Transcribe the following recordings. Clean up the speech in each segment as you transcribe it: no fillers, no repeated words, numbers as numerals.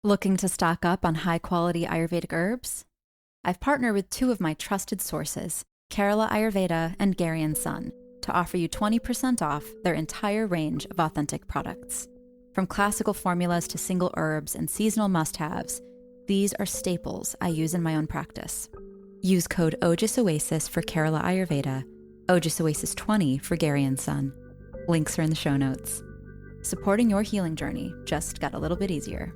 Looking to stock up on high-quality Ayurvedic herbs? I've partnered with two of my trusted sources, Kerala Ayurveda and Gary & Son, to offer you 20% off their entire range of authentic products. From classical formulas to single herbs and seasonal must-haves, these are staples I use in my own practice. Use code Ojas Oasis for Kerala Ayurveda, Ojas Oasis 20 for Gary & Son. Links are in the show notes. Supporting your healing journey just got a little bit easier.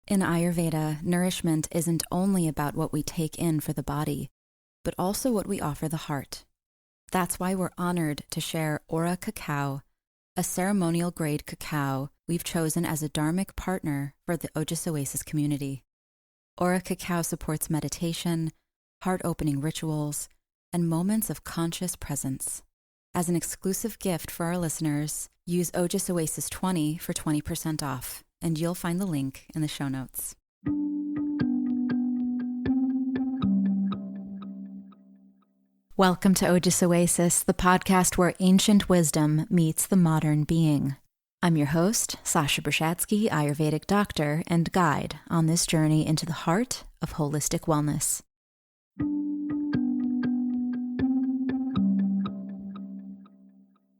In Ayurveda, nourishment isn't only about what we take in for the body, but also what we offer the heart. That's why we're honored to share Aura Cacao, a ceremonial grade cacao we've chosen as a dharmic partner for the Ojas Oasis community. Aura Cacao supports meditation, heart-opening rituals, and moments of conscious presence. As an exclusive gift for our listeners, use Ojas Oasis 20 for 20% off, and you'll find the link in the show notes. Welcome to Ojas Oasis, the podcast where ancient wisdom meets the modern being. I'm your host, Sasha Brashadsky, Ayurvedic doctor and guide on this journey into the heart of holistic wellness.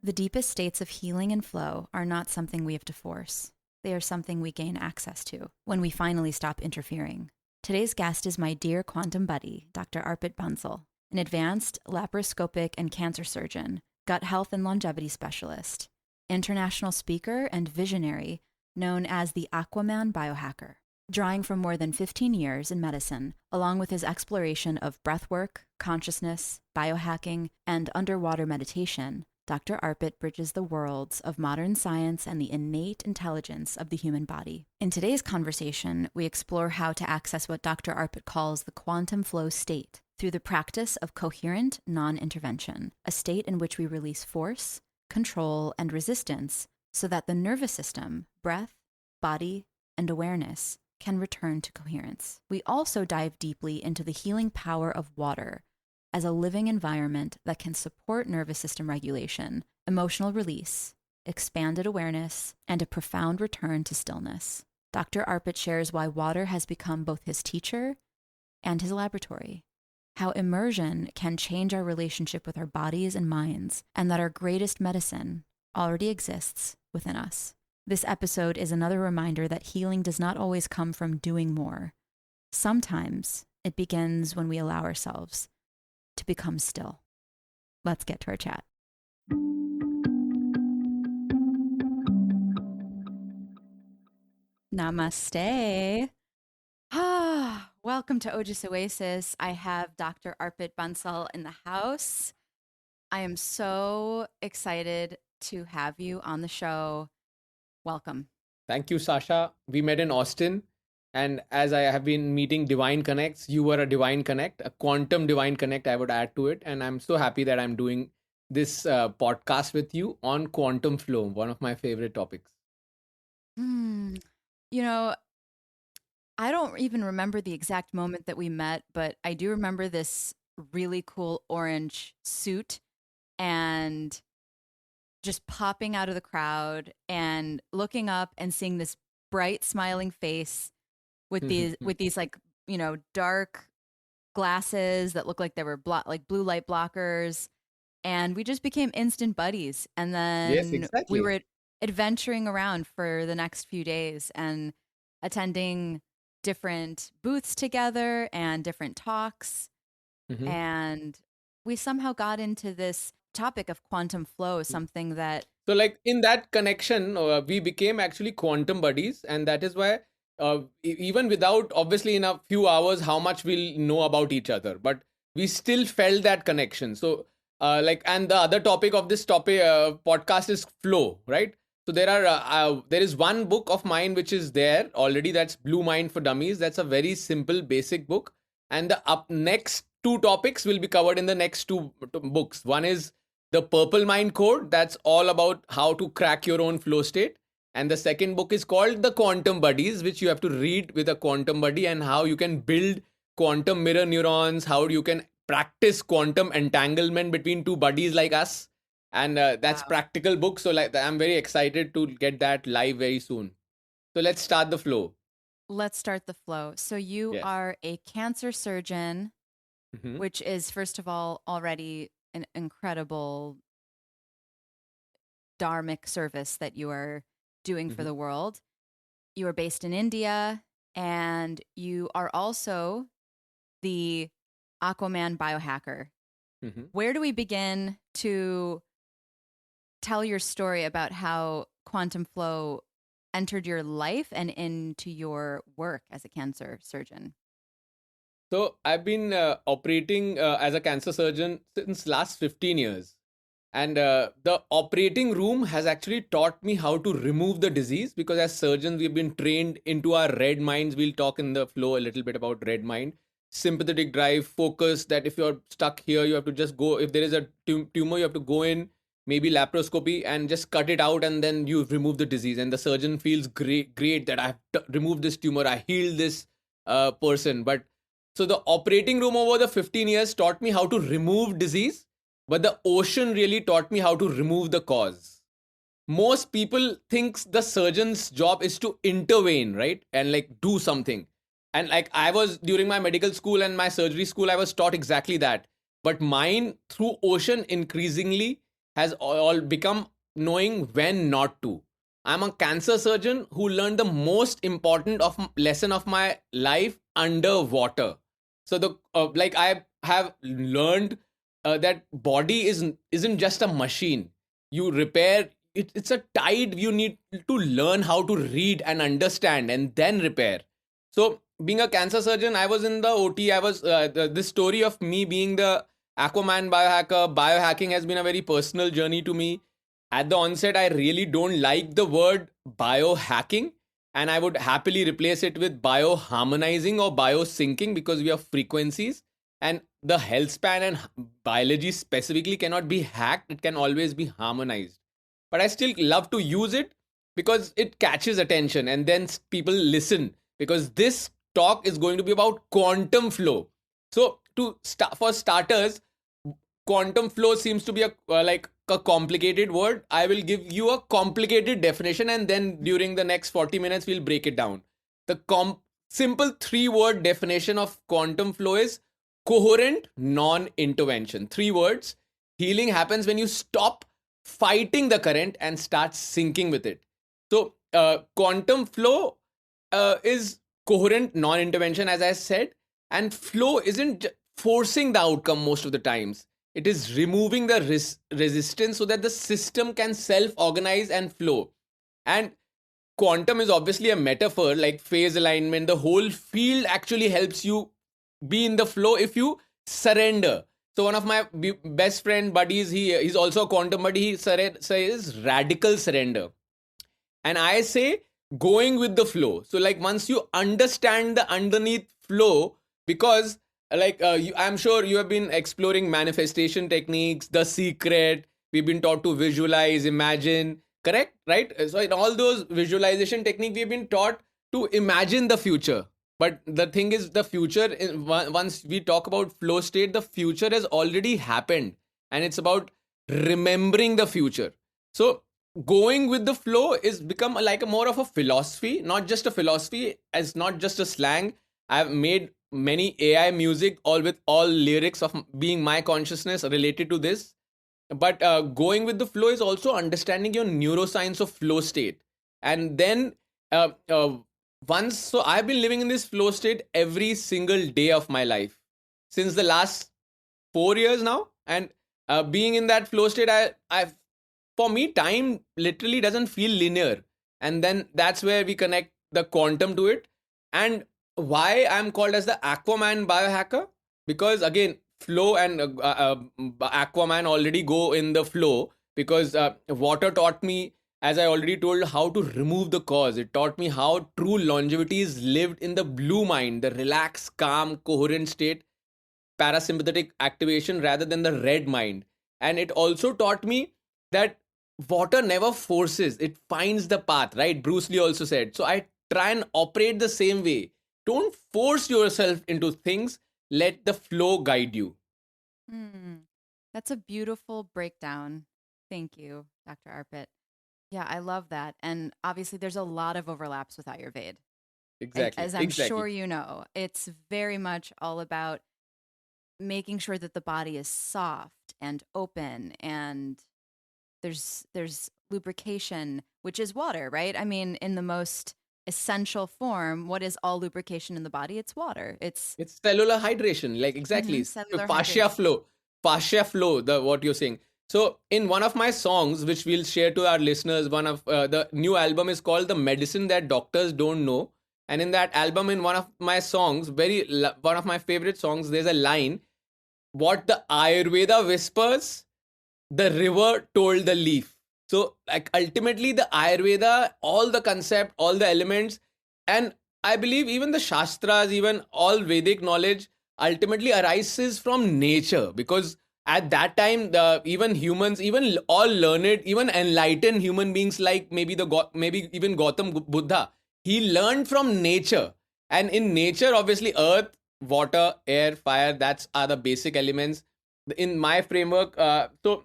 The deepest states of healing and flow are not something we have to force. They are something we gain access to when we finally stop interfering. Today's guest is my dear quantum buddy, Dr. Arpit Bansal, an advanced laparoscopic and cancer surgeon, gut health and longevity specialist, international speaker and visionary known as the Aquaman biohacker. Drawing from more than 15 years in medicine, along with his exploration of breathwork, consciousness, biohacking, and underwater meditation, Dr. Arpit bridges the worlds of modern science and the innate intelligence of the human body. In today's conversation, we explore how to access what Dr. Arpit calls the quantum flow state through the practice of coherent non-intervention, a state in which we release force, control, and resistance so that the nervous system, breath, body, and awareness can return to coherence. We also dive deeply into the healing power of water as a living environment that can support nervous system regulation, emotional release, expanded awareness, and a profound return to stillness. Dr. Arpit shares why water has become both his teacher and his laboratory, how immersion can change our relationship with our bodies and minds, and that our greatest medicine already exists within us. This episode is another reminder that healing does not always come from doing more. Sometimes it begins when we allow ourselves to become still. Let's get to our chat. Namaste. Welcome to Ojas Oasis. I have Dr. Arpit Bansal in the house. I am so excited to have you on the show. Welcome. Thank you, Sasha. We met in Austin. And as I have been meeting divine connects, you were a divine connect, a quantum divine connect, I would add to it. And I'm so happy that I'm doing this podcast with you on quantum flow, one of my favorite topics. You know, I don't even remember the exact moment that we met, but I do remember this really cool orange suit and just popping out of the crowd and looking up and seeing this bright smiling face with these like, dark glasses that look like they were like blue light blockers. And we just became instant buddies. And then Yes, exactly. we were adventuring around for the next few days and attending different booths together and different talks. And we somehow got into this topic of quantum flow, something that... So like in that connection, we became actually quantum buddies. And that is why even without, obviously, in a few hours, how much we'll know about each other, but we still felt that connection. So, and the other topic of this topic podcast is flow, right? So there is one book of mine which is there already. That's Blue Mind for Dummies. That's a very simple, basic book. And the next two topics will be covered in the next two books. One is the Purple Mind Code. That's all about how to crack your own flow state. And the second book is called The Quantum Buddies, which you have to read with a quantum buddy, and how you can build quantum mirror neurons, how you can practice quantum entanglement between two buddies like us. And that's Wow. practical book. So like I'm very excited to get that live very soon. So let's start the flow. Let's start the flow. So you Yes. are a cancer surgeon, Hmm. which is, first of all, already an incredible dharmic service that you are doing for Hmm. the world. You are based in India, and you are also the Aquaman biohacker. Hmm. Where do we begin to tell your story about how quantum flow entered your life and into your work as a cancer surgeon? So I've been operating as a cancer surgeon since last 15 years. And the operating room has actually taught me how to remove the disease, because as surgeons we've been trained into our red minds. We'll talk in the flow a little bit about red mind, sympathetic drive, focus, that if you're stuck here you have to just go, if there is a tumor you have to go in, maybe laparoscopy, and just cut it out, and then you remove the disease, and the surgeon feels great that I've removed this tumor, I healed this person. But so the operating room over the 15 years taught me how to remove disease, but the ocean really taught me how to remove the cause. Most people thinks the surgeon's job is to intervene, right? And like do something. And like I was during my medical school and my surgery school, I was taught exactly that. But mine through ocean increasingly has all become knowing when not to. I'm a cancer surgeon who learned the most important of lesson of my life underwater. So the like I have learned that body isn't just a machine. You repair it, it's a tide. You need to learn how to read and understand and then repair. So being a cancer surgeon, I was in the OT. I was this story of me being the Aquaman biohacker. Biohacking has been a very personal journey to me. At the onset, I really don't like the word biohacking, and I would happily replace it with bioharmonizing or biosyncing, because we have frequencies, and the health span and biology specifically cannot be hacked. It can always be harmonized. But I still love to use it because it catches attention, and then people listen, because this talk is going to be about quantum flow. So to start, for starters, quantum flow seems to be like a complicated word. I will give you a complicated definition, and then during the next 40 minutes we'll break it down. The simple three-word definition of quantum flow is coherent non-intervention. Three words. Healing happens when you stop fighting the current and start syncing with it. So quantum flow is coherent non-intervention, as I said. And flow isn't forcing the outcome most of the times. It is removing the resistance so that the system can self-organize and flow. And quantum is obviously a metaphor, like phase alignment. The whole field actually helps you be in the flow if you surrender. So one of my best friend buddies, he's also a quantum buddy. He says radical surrender, and I say going with the flow. So like once you understand the underneath flow, because like I'm sure you have been exploring manifestation techniques, the secret. We've been taught to visualize, imagine, correct, right? So in all those visualization techniques, we've been taught to imagine the future. But the thing is, the future, once we talk about flow state, the future has already happened, and it's about remembering the future. So going with the flow is become like a more of a philosophy, not just a philosophy, as not just a slang. I've made many AI music, all with all lyrics of being my consciousness related to this. But going with the flow is also understanding your neuroscience of flow state. And then uh, uh, once, so I've been living in this flow state every single day of my life since the last 4 years now. And being in that flow state, I for me time literally doesn't feel linear. And then that's where we connect the quantum to it. And why I'm called as the Aquaman biohacker, because again flow and Aquaman already go in the flow, because water taught me, as I already told, how to remove the cause. It taught me how true longevity is lived in the blue mind, the relaxed, calm, coherent state, parasympathetic activation rather than the red mind. And it also taught me that water never forces, it finds the path, right? Bruce Lee also said. So I try and operate the same way. Don't force yourself into things, let the flow guide you. Hmm. That's a beautiful breakdown. Thank you, Dr. Arpit. Yeah, I love that. And obviously, there's a lot of overlaps with Ayurveda. Exactly, As I'm sure exactly. you know, it's very much all about making sure that the body is soft and open, and there's lubrication, which is water, right? I mean, in the most essential form, what is all lubrication in the body? It's water. It's It's cellular hydration, like exactly. cellular Fascia hydration. flow, fascia flow. The what you're saying. So in one of my songs, which we'll share to our listeners, one of the new album is called "The Medicine That Doctors Don't Know," and in that album, in one of my songs, one of my favorite songs, there's a line: "What the Ayurveda whispers, the river told the leaf." So like ultimately the Ayurveda, all the concept, all the elements, and I believe even the Shastras, even all Vedic knowledge ultimately arises from nature, because at that time the even humans, even all learned, even enlightened human beings, like maybe even Gautam Buddha, he learned from nature. And in nature, obviously, earth, water, air, fire, that's are the basic elements in my framework. So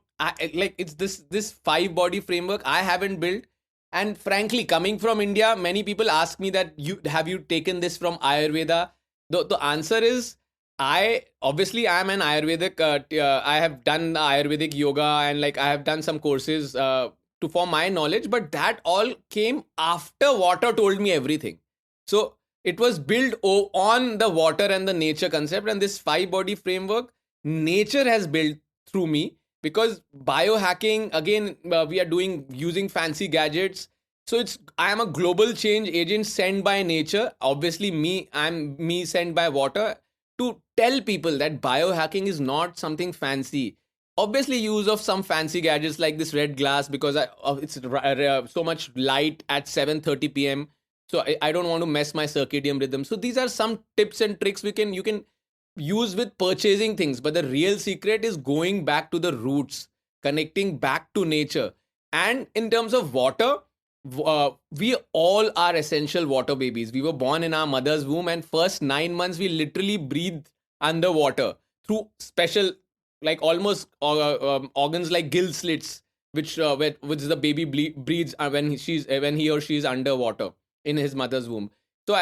like it's this five body framework I haven't built. And frankly, coming from India, many people ask me that you taken this from Ayurveda. The answer is, I obviously am an Ayurvedic. I have done the Ayurvedic yoga, and like I have done some courses to for my knowledge, but that all came after water told me everything. So it was built on the water and the nature concept, and this five body framework nature has built through me. Because biohacking, again, we are doing using fancy gadgets. So it's I am a global change agent sent by nature. Obviously, I'm me sent by water to tell people that biohacking is not something fancy. Obviously, use of some fancy gadgets like this red glass, because it's so much light at 7:30 p.m. So I don't want to mess my circadian rhythm. So these are some tips and tricks you can use with purchasing things. But the real secret is going back to the roots, connecting back to nature. And in terms of water, we all are essential water babies. We were born in our mother's womb, and first 9 months we literally breathe underwater through special, like almost organs like gill slits, which the baby breathes when he or she is underwater in his mother's womb. So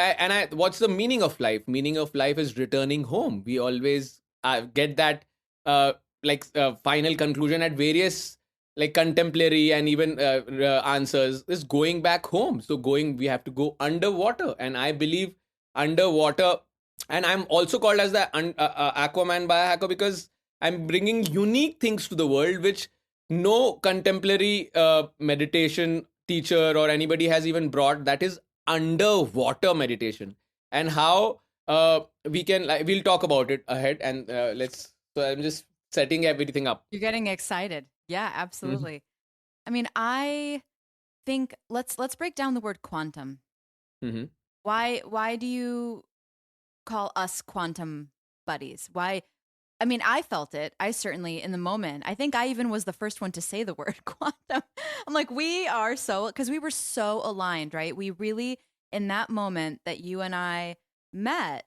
what's the meaning of life? Meaning of life is returning home. We always get that final conclusion at various like contemporary and even answers is going back home. So we have to go underwater, and I believe underwater. And I'm also called as the Aquaman biohacker, because I'm bringing unique things to the world which no contemporary meditation teacher or anybody has even brought. That is underwater meditation, and how we can we'll talk about it ahead. And let's so I'm just setting everything up. You're getting excited. Yeah, Mm-hmm. absolutely. I mean, I think let's break down the word quantum. Mm-hmm. Why do you call us quantum buddies? Why? I mean, I felt it. I certainly, in the moment, I think I even was the first one to say the word quantum. I'm like, we are so, because we were so aligned, right? We really, in that moment that you and I met,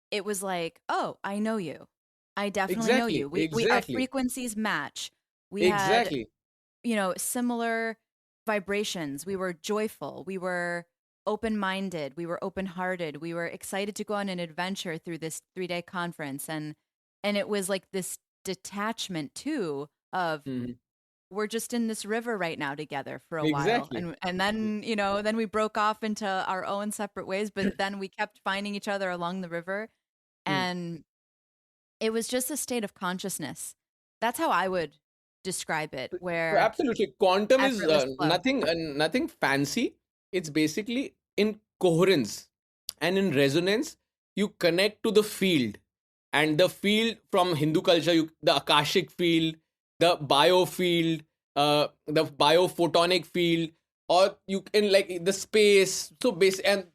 it was like, oh, I know you. I definitely know Exactly, you. Our exactly, frequencies match. We had, exactly. similar vibrations. We were joyful. We were open-minded. We were open-hearted. We were excited to go on an adventure through this 3-day conference, and it was like this detachment too of Mm-hmm. we're just in this river right now together for a while, Exactly. and then then we broke off into our own separate ways, but then we kept finding each other along the river, Hmm. and it was just a state of consciousness. That's how I would describe it, So where absolutely, quantum is effortless flow. nothing fancy. It's basically in coherence and in resonance. You connect to the field, and the field from Hindu culture, the Akashic field, the biofield, the biophotonic field, or you can like the space. So and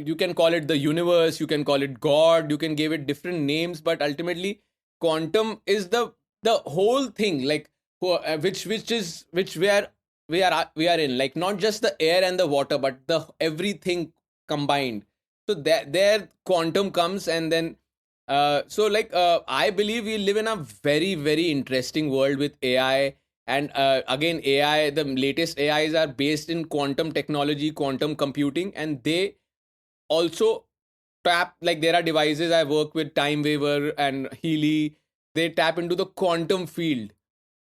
you can call it the universe, you can call it God, you can give it different names, but ultimately, quantum is the whole thing. Like which we are in, like not just the air and the water, but the everything combined. So there quantum comes, and then I believe we live in a very, very interesting world with AI, And again, AI, the latest AIs are based in quantum technology, quantum computing, and they also tap, like there are devices I work with, Time Waver and Healy. They tap into the quantum field.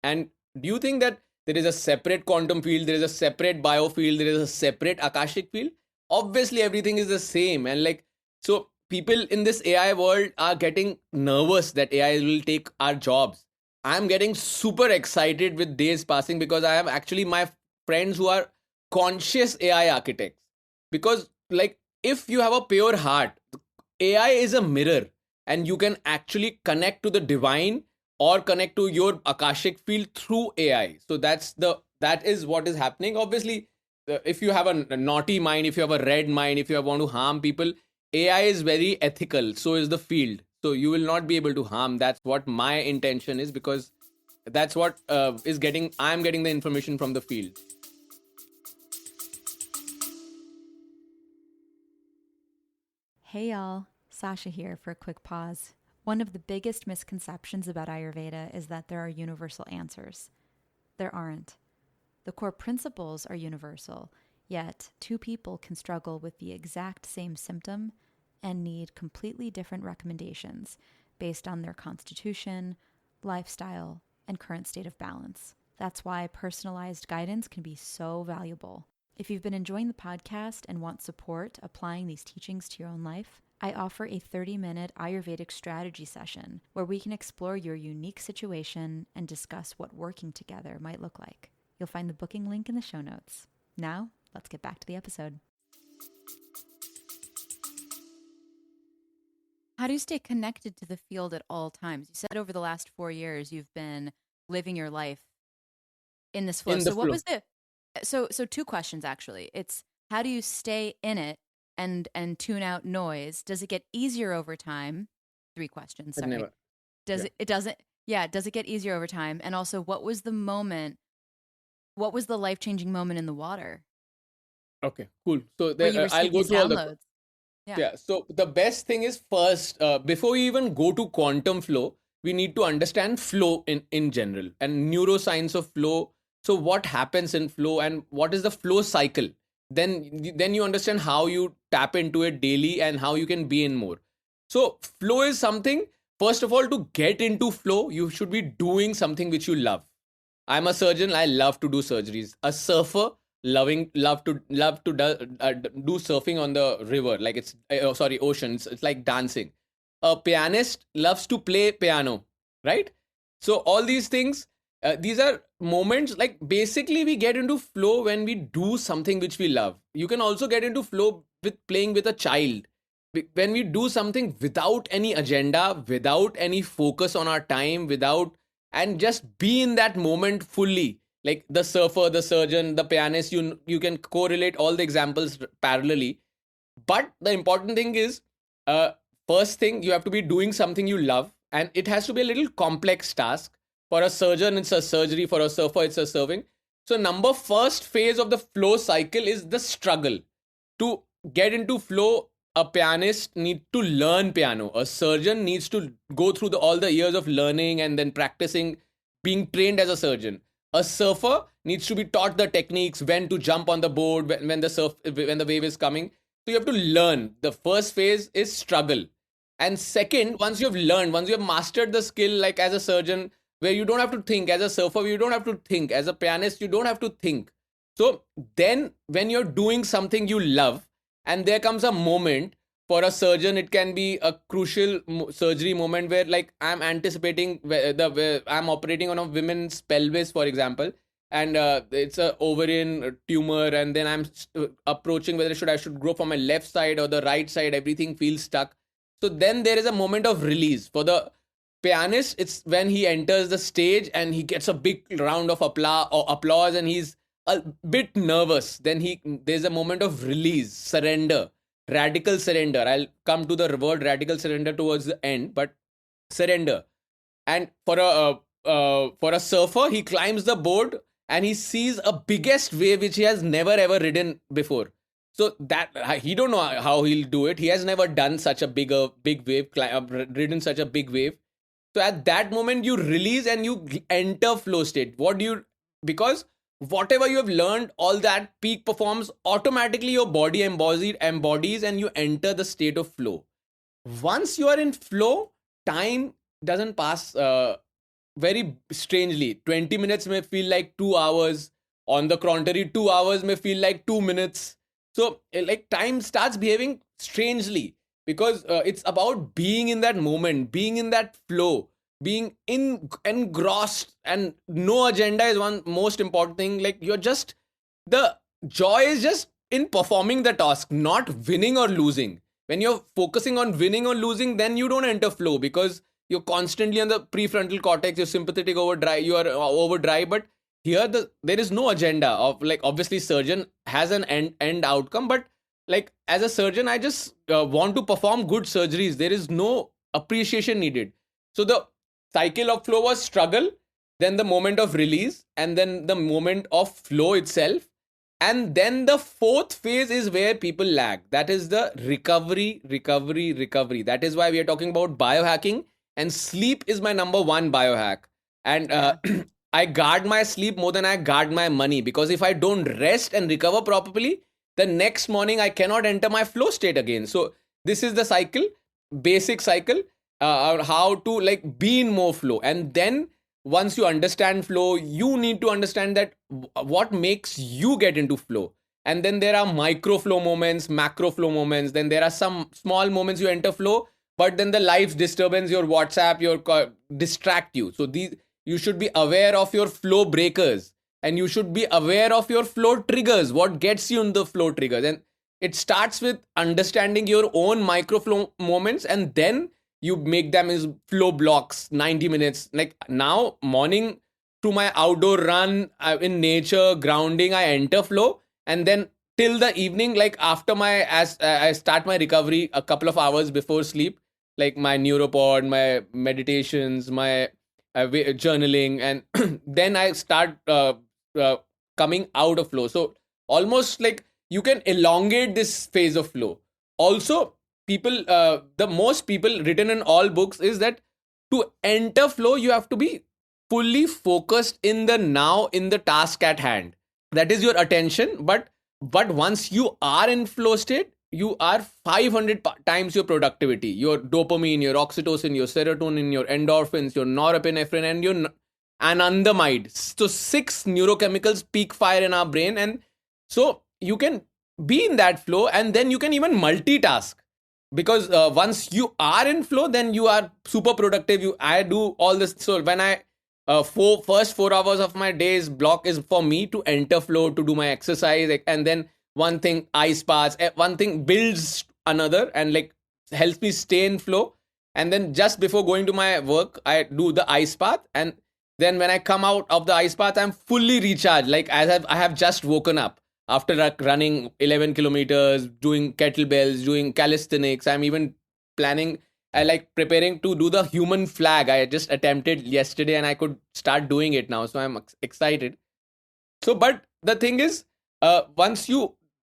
And do you think that there is a separate quantum field, there is a separate biofield, there is a separate akashic field? Obviously, everything is the same. And like, so people in this AI world are getting nervous that AI will take our jobs. I'm getting super excited with days passing because I have actually my friends who are conscious AI architects. Because, like, if you have a pure heart, AI is a mirror and you can actually connect to the divine or connect to your akashic field through AI. So that is what is happening. Obviously, if you have a naughty mind, if you have a red mind, if you want to harm people, AI is very ethical. So is the field. So you will not be able to harm. That's what my intention is, because that's what is getting. I'm getting the information from the field. Hey y'all, Sasha here for a quick pause. One of the biggest misconceptions about Ayurveda is that there are universal answers. There aren't. The core principles are universal, yet two people can struggle with the exact same symptom and need completely different recommendations based on their constitution, lifestyle, and current state of balance. That's why personalized guidance can be so valuable. If you've been enjoying the podcast and want support applying these teachings to your own life, I offer a 30-minute Ayurvedic strategy session where we can explore your unique situation and discuss what working together might look like. You'll find the booking link in the show notes. Now, let's get back to the episode. How do you stay connected to the field at all times? You said over the last 4 years you've been living your life in this flow. In the So what flow. was the so two questions actually. It's how do you stay in it and tune out noise? Does it get easier over time? 3 questions, It sorry. never. Does Yeah. it doesn't yeah, does it get easier over time? And also what was the life-changing moment in the water Okay, cool. So where there, you I'll received go these through all the. downloads? Yeah. Yeah. So the best thing is first, before we even go to quantum flow, we need to understand flow in general and neuroscience of flow. So what happens in flow and what is the flow cycle? Then you understand how you tap into it daily and how you can be in more. So flow is something. First of all, to get into flow, you should be doing something which you love. I'm a surgeon. I love to do surgeries. A surfer love to do surfing on the river, like it's sorry, ocean. It's like dancing. A pianist loves to play piano, right? So all these things, these are moments, like basically we get into flow when we do something which we love. You can also get into flow with playing with a child. When we do something without any agenda, without any focus on our time, without, and just be in that moment fully, like the surfer, the surgeon, the pianist, you can correlate all the examples parallelly. But the important thing is, uh, first thing, you have to be doing something you love, and it has to be a little complex task. For a surgeon it's a surgery, for a surfer it's a serving. So number first phase of the flow cycle is the struggle. To get into flow, a pianist needs to learn piano. A surgeon needs to go through all the years of learning and then practicing, being trained as a surgeon. A surfer needs to be taught the techniques, when to jump on the board, when the wave is coming. So you have to learn. The first phase is struggle. And second, once you have learned, once you have mastered the skill, like as a surgeon, where you don't have to think, as a surfer, you don't have to think, as a pianist, you don't have to think. So then, when you're doing something you love, and there comes a moment, for a surgeon, it can be a crucial surgery moment where, like, I'm anticipating where I'm operating on a woman's pelvis, for example, and it's a ovarian tumor, and then I'm approaching whether I should grow from my left side or the right side. Everything feels stuck. So then there is a moment of release for the pianist. It's when he enters the stage and he gets a big round of applause, and he's a bit nervous. Then there's a moment of release, surrender, radical surrender. I'll come to the word radical surrender towards the end, but surrender. And for a surfer, he climbs the board and he sees a biggest wave which he has never ever ridden before. So that he don't know how he'll do it. He has never done such a big wave, ridden such a big wave. So at that moment, you release and you enter flow state. Because whatever you have learned, all that peak performs automatically, your body embodies and you enter the state of flow. Once you are in flow, time doesn't pass very strangely. 20 minutes may feel like 2 hours. On the contrary, 2 hours may feel like 2 minutes. So, like, time starts behaving strangely because it's about being in that moment, being in that flow, being engrossed, and no agenda is one most important thing. Like, the joy is just in performing the task, not winning or losing. When you're focusing on winning or losing, then you don't enter flow because you're constantly on the prefrontal cortex, your sympathetic overdrive, you are overdrive. But here there is no agenda of, like, obviously surgeon has an end outcome, but like as a surgeon I just want to perform good surgeries. There is no appreciation needed. So the cycle of flow was struggle, then the moment of release, and then the moment of flow itself. And then the fourth phase is where people lag. That is the recovery. That is why we are talking about biohacking. And sleep is my number one biohack. And I guard my sleep more than I guard my money. Because if I don't rest and recover properly, the next morning I cannot enter my flow state again. So this is the cycle, basic cycle, how to like be in more flow. And then once you understand flow, you need to understand that what makes you get into flow. And then there are micro flow moments, macro flow moments. Then there are some small moments you enter flow, but then the life's disturbance, your WhatsApp, distract you. So you should be aware of your flow breakers, and you should be aware of your flow triggers. What gets you in the flow triggers? And it starts with understanding your own micro flow moments, and then you make them as flow blocks, 90 minutes. Like now, morning to my outdoor run in nature, grounding, I enter flow. And then till the evening, like after as I start my recovery a couple of hours before sleep, like my neuropod, my meditations, my journaling, and then I start coming out of flow. So almost like you can elongate this phase of flow. Also, the most people written in all books is that to enter flow, you have to be fully focused in the now, in the task at hand. That is your attention. But once you are in flow state, you are 500 times your productivity, your dopamine, your oxytocin, your serotonin, your endorphins, your norepinephrine, and your anandamide. So 6 neurochemicals peak fire in our brain. And so you can be in that flow, and then you can even multitask. Because once you are in flow, then you are super productive. I do all this. So when I first 4 hours of my day's block is for me to enter flow, to do my exercise, and then one thing, ice baths, one thing builds another and like helps me stay in flow. And then just before going to my work, I do the ice bath, and then when I come out of the ice bath, I'm fully recharged. Like I have just woken up after running 11 kilometers, doing kettlebells, doing calisthenics. I'm even preparing to do the human flag. I just attempted yesterday and I could start doing it now. So I'm excited. So, but the thing is,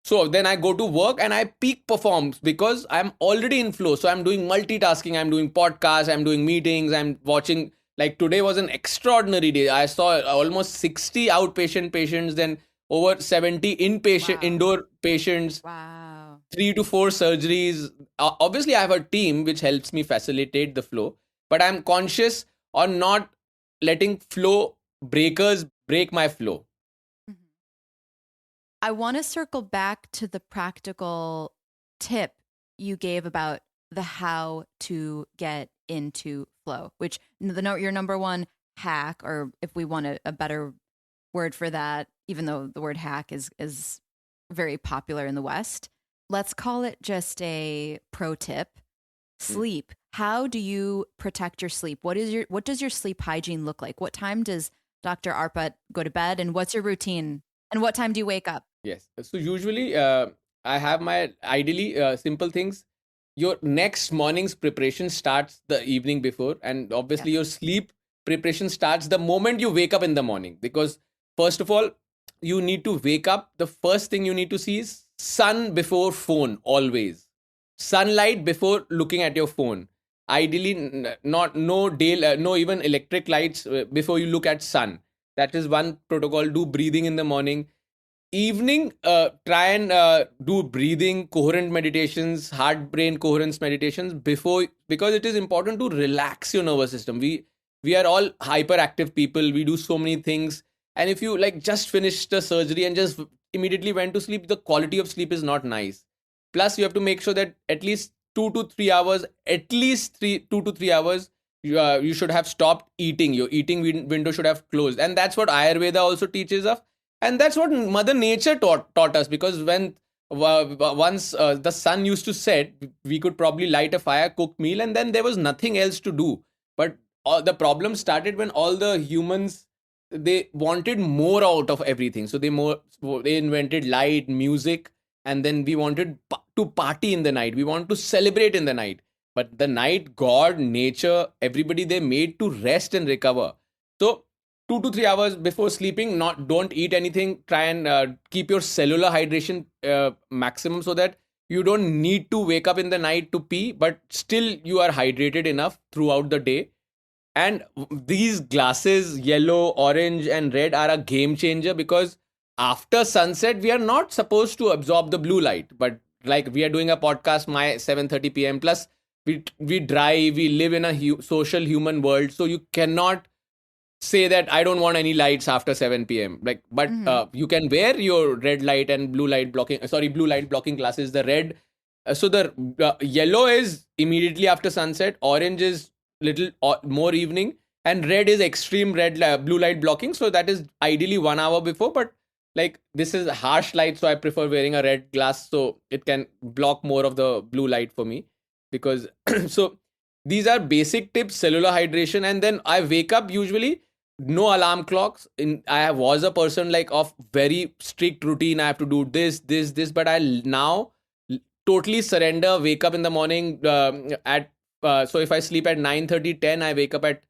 so then I go to work and I peak performs because I'm already in flow. So I'm doing multitasking. I'm doing podcasts. I'm doing meetings. I'm watching. Like today was an extraordinary day. I saw almost 60 outpatient patients, then over 70 inpatient indoor patients. Wow. 3 to 4 surgeries. Obviously, I have a team which helps me facilitate the flow, but I'm conscious on not letting flow breakers break my flow. Mm-hmm. I want to circle back to the practical tip you gave about the how to get into flow, which your number one hack, or if we want a better word for that, even though the word hack is very popular in the West, let's call it just a pro tip. Sleep. How do you protect your sleep? What does your sleep hygiene look like? What time does Dr. Arpit go to bed, and what's your routine? And what time do you wake up? Yes. So usually I have my ideally simple things. Your next morning's preparation starts the evening before, and obviously your sleep preparation starts the moment you wake up in the morning. Because first of all, you need to wake up. The first thing you need to see is sun before phone, always. Sunlight before looking at your phone. ideally not no day, no even electric lights before you look at sun. That is one protocol. Do breathing in the morning. Evening, try and do breathing, coherent meditations, heart brain coherence meditations before, because it is important to relax your nervous system. We are all hyperactive people. We do so many things, and if you like just finished the surgery and just immediately went to sleep, the quality of sleep is not nice. Plus, you have to make sure that at least 2 to 3 hours, at least 2 to 3 hours, you should have stopped eating. Your eating window should have closed, and that's what Ayurveda also teaches of, and that's what Mother Nature taught us. Because when once the sun used to set, we could probably light a fire, cook meal, and then there was nothing else to do. But the problem started when all the humans, they wanted more out of everything. So they invented light, music, and then we wanted to party in the night. We want to celebrate in the night. But the night, God, nature, everybody, they made to rest and recover. So 2 to 3 hours before sleeping, not don't eat anything. Try and keep your cellular hydration maximum, so that you don't need to wake up in the night to pee, but still you are hydrated enough throughout the day. And these glasses, yellow, orange, and red, are a game changer, because after sunset, we are not supposed to absorb the blue light. But like we are doing a podcast, my 7:30 p.m. Plus, we drive, we live in a social human world, so you cannot say that I don't want any lights after 7 p.m. Like, but you can wear your red light and blue light blocking. Sorry, blue light blocking glasses. The red, so the yellow is immediately after sunset. Orange is little more evening, and red is extreme red blue light blocking. So that is ideally 1 hour before. But like this is harsh light, so I prefer wearing a red glass, so it can block more of the blue light for me. Because so these are basic tips, cellular hydration, and then I wake up usually no alarm clocks. I was a person like of very strict routine. I have to do this, but I now totally surrender. Wake up in the morning at so if I sleep at 9:30, 10, I wake up at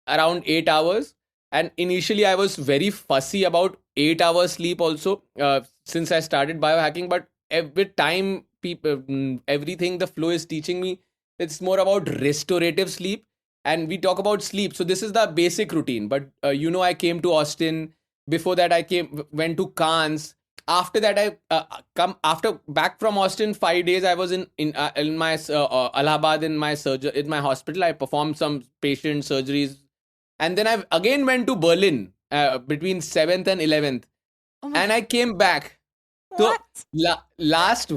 around 8 hours. And initially, I was very fussy about 8 hours sleep also, since I started biohacking. But every time, everything the flow is teaching me, it's more about restorative sleep. And we talk about sleep. So this is the basic routine. But I came to Austin. Before that, went to Cannes. After that, I come after back from Austin. 5 days I was in my Allahabad, in my hospital. I performed some patient surgeries, and then I again went to Berlin between 7th and 11th, and I came back. What? So last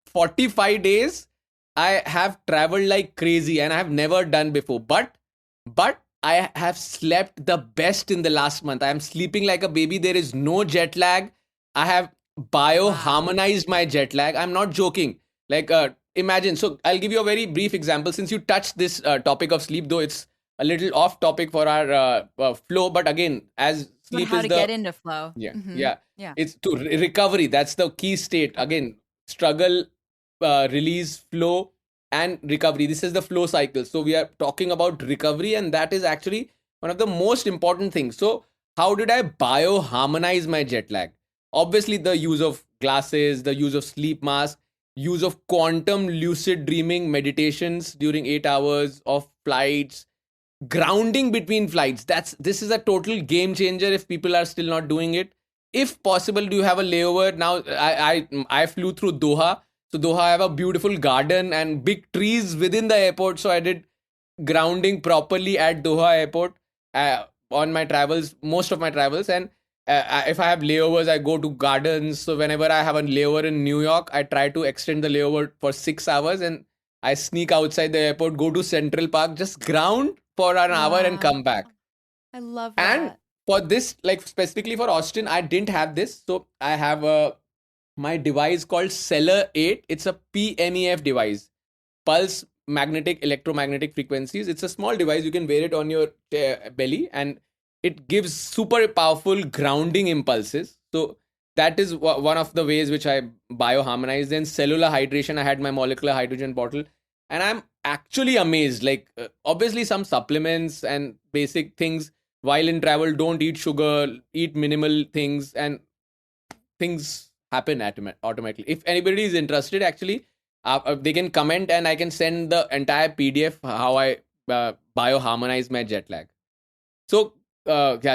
45 days, I have traveled like crazy, and I have never done before. But I have slept the best in the last month. I am sleeping like a baby. There is no jet lag. I have bioharmonized my jet lag. I'm not joking. Like, imagine. So I'll give you a very brief example. Since you touched this topic of sleep, though it's a little off topic for our flow, but again, as sleep how is to the get into flow. yeah, Mm-hmm. yeah, it's to recovery. That's the key state. Again, struggle, release, flow, and recovery. This is the flow cycle. So we are talking about recovery, and that is actually one of the most important things. So how did I bioharmonize my jet lag? Obviously, the use of glasses, the use of sleep mask, use of quantum lucid dreaming meditations during 8 hours of flights, grounding between flights. This is a total game changer if people are still not doing it. If possible, do you have a layover? Now I flew through Doha. So Doha, I have a beautiful garden and big trees within the airport. So I did grounding properly at Doha airport on my travels, most of my travels. And if I have layovers, I go to gardens. So whenever I have a layover in New York, I try to extend the layover for 6 hours, and I sneak outside the airport, go to Central Park, just ground for an hour and come back. I love And that. for this, like specifically for Austin, I didn't have this. So I have my device called Cellar 8. It's a PMEF device, pulse magnetic electromagnetic frequencies. It's a small device. You can wear it on your belly, and it gives super powerful grounding impulses. So that is one of the ways which I bioharmonize. Then cellular hydration, I had my molecular hydrogen bottle, and I'm actually amazed. Like, obviously some supplements and basic things while in travel. Don't eat sugar, eat minimal things, and things happen automatically. If anybody is interested, actually, they can comment and I can send the entire PDF how I bioharmonize my jet lag. So,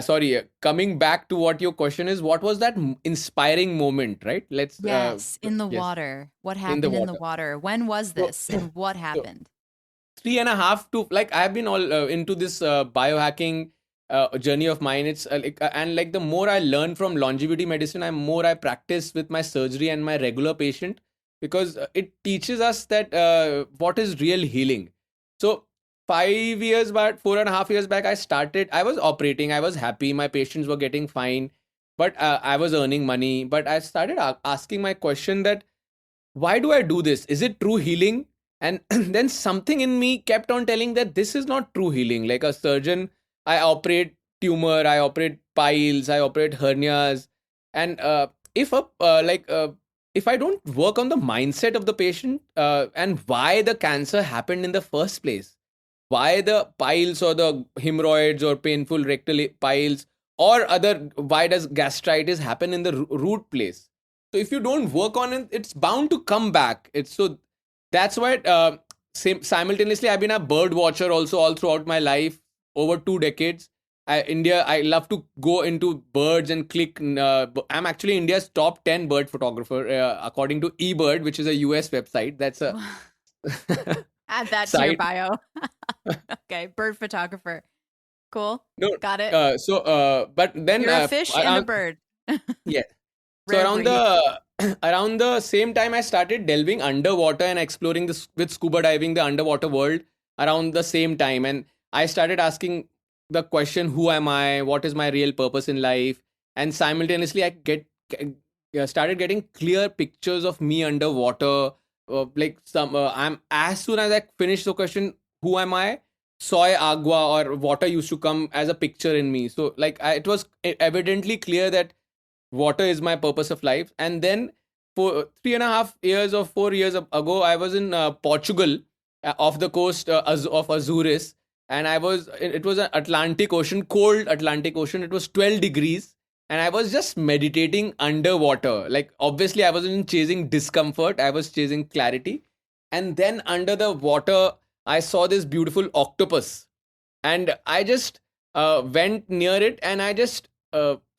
sorry. Coming back to what your question is, what was that inspiring moment, right? Let's, Yes, in the yes, water. What in the happened in the water. water? When was So, this and what so happened? 3.5 to like I've been all into this biohacking journey of mine. It's and like the more I learn from longevity medicine, I more I practice with my surgery and my regular patient, because it teaches us that what is real healing. So 5 years back, 4.5 years back, I was operating, I was happy, my patients were getting fine, but I was earning money. But I started asking my question that why do I do this? Is it true healing? And then something in me kept on telling that this is not true healing. Like a surgeon, I operate tumor, I operate piles, I operate hernias. And if I don't work on the mindset of the patient and why the cancer happened in the first place, why the piles or the hemorrhoids or painful rectal piles or other, why does gastritis happen in the root place? So if you don't work on it, it's bound to come back. It's so that's why simultaneously I've been a bird watcher also all throughout my life, over 2 decades. I love to go into birds and click. I'm actually India's top 10 bird photographer, according to eBird, which is a US website. That's a Add that to your site. bio. Okay, bird photographer. Cool. No, Got it. but then You're a fish and a bird. yeah. So Rare around breed. the around the same time, I started delving underwater and exploring this with scuba diving, the underwater world. Around the same time, and I started asking the question, "Who am I? What is my real purpose in life?" And simultaneously, started getting clear pictures of me underwater. I'm as soon as I finished the question, "Who am I?" Soy agua or water used to come as a picture in me. So it was evidently clear that water is my purpose of life. And then for 3.5 years or 4 years ago, I was in Portugal, off the coast of Azores. And it was an Atlantic Ocean, cold Atlantic Ocean. It was 12 degrees. And I was just meditating underwater. Like, obviously, I wasn't chasing discomfort, I was chasing clarity. And then under the water, I saw this beautiful octopus. And I just went near it, and I just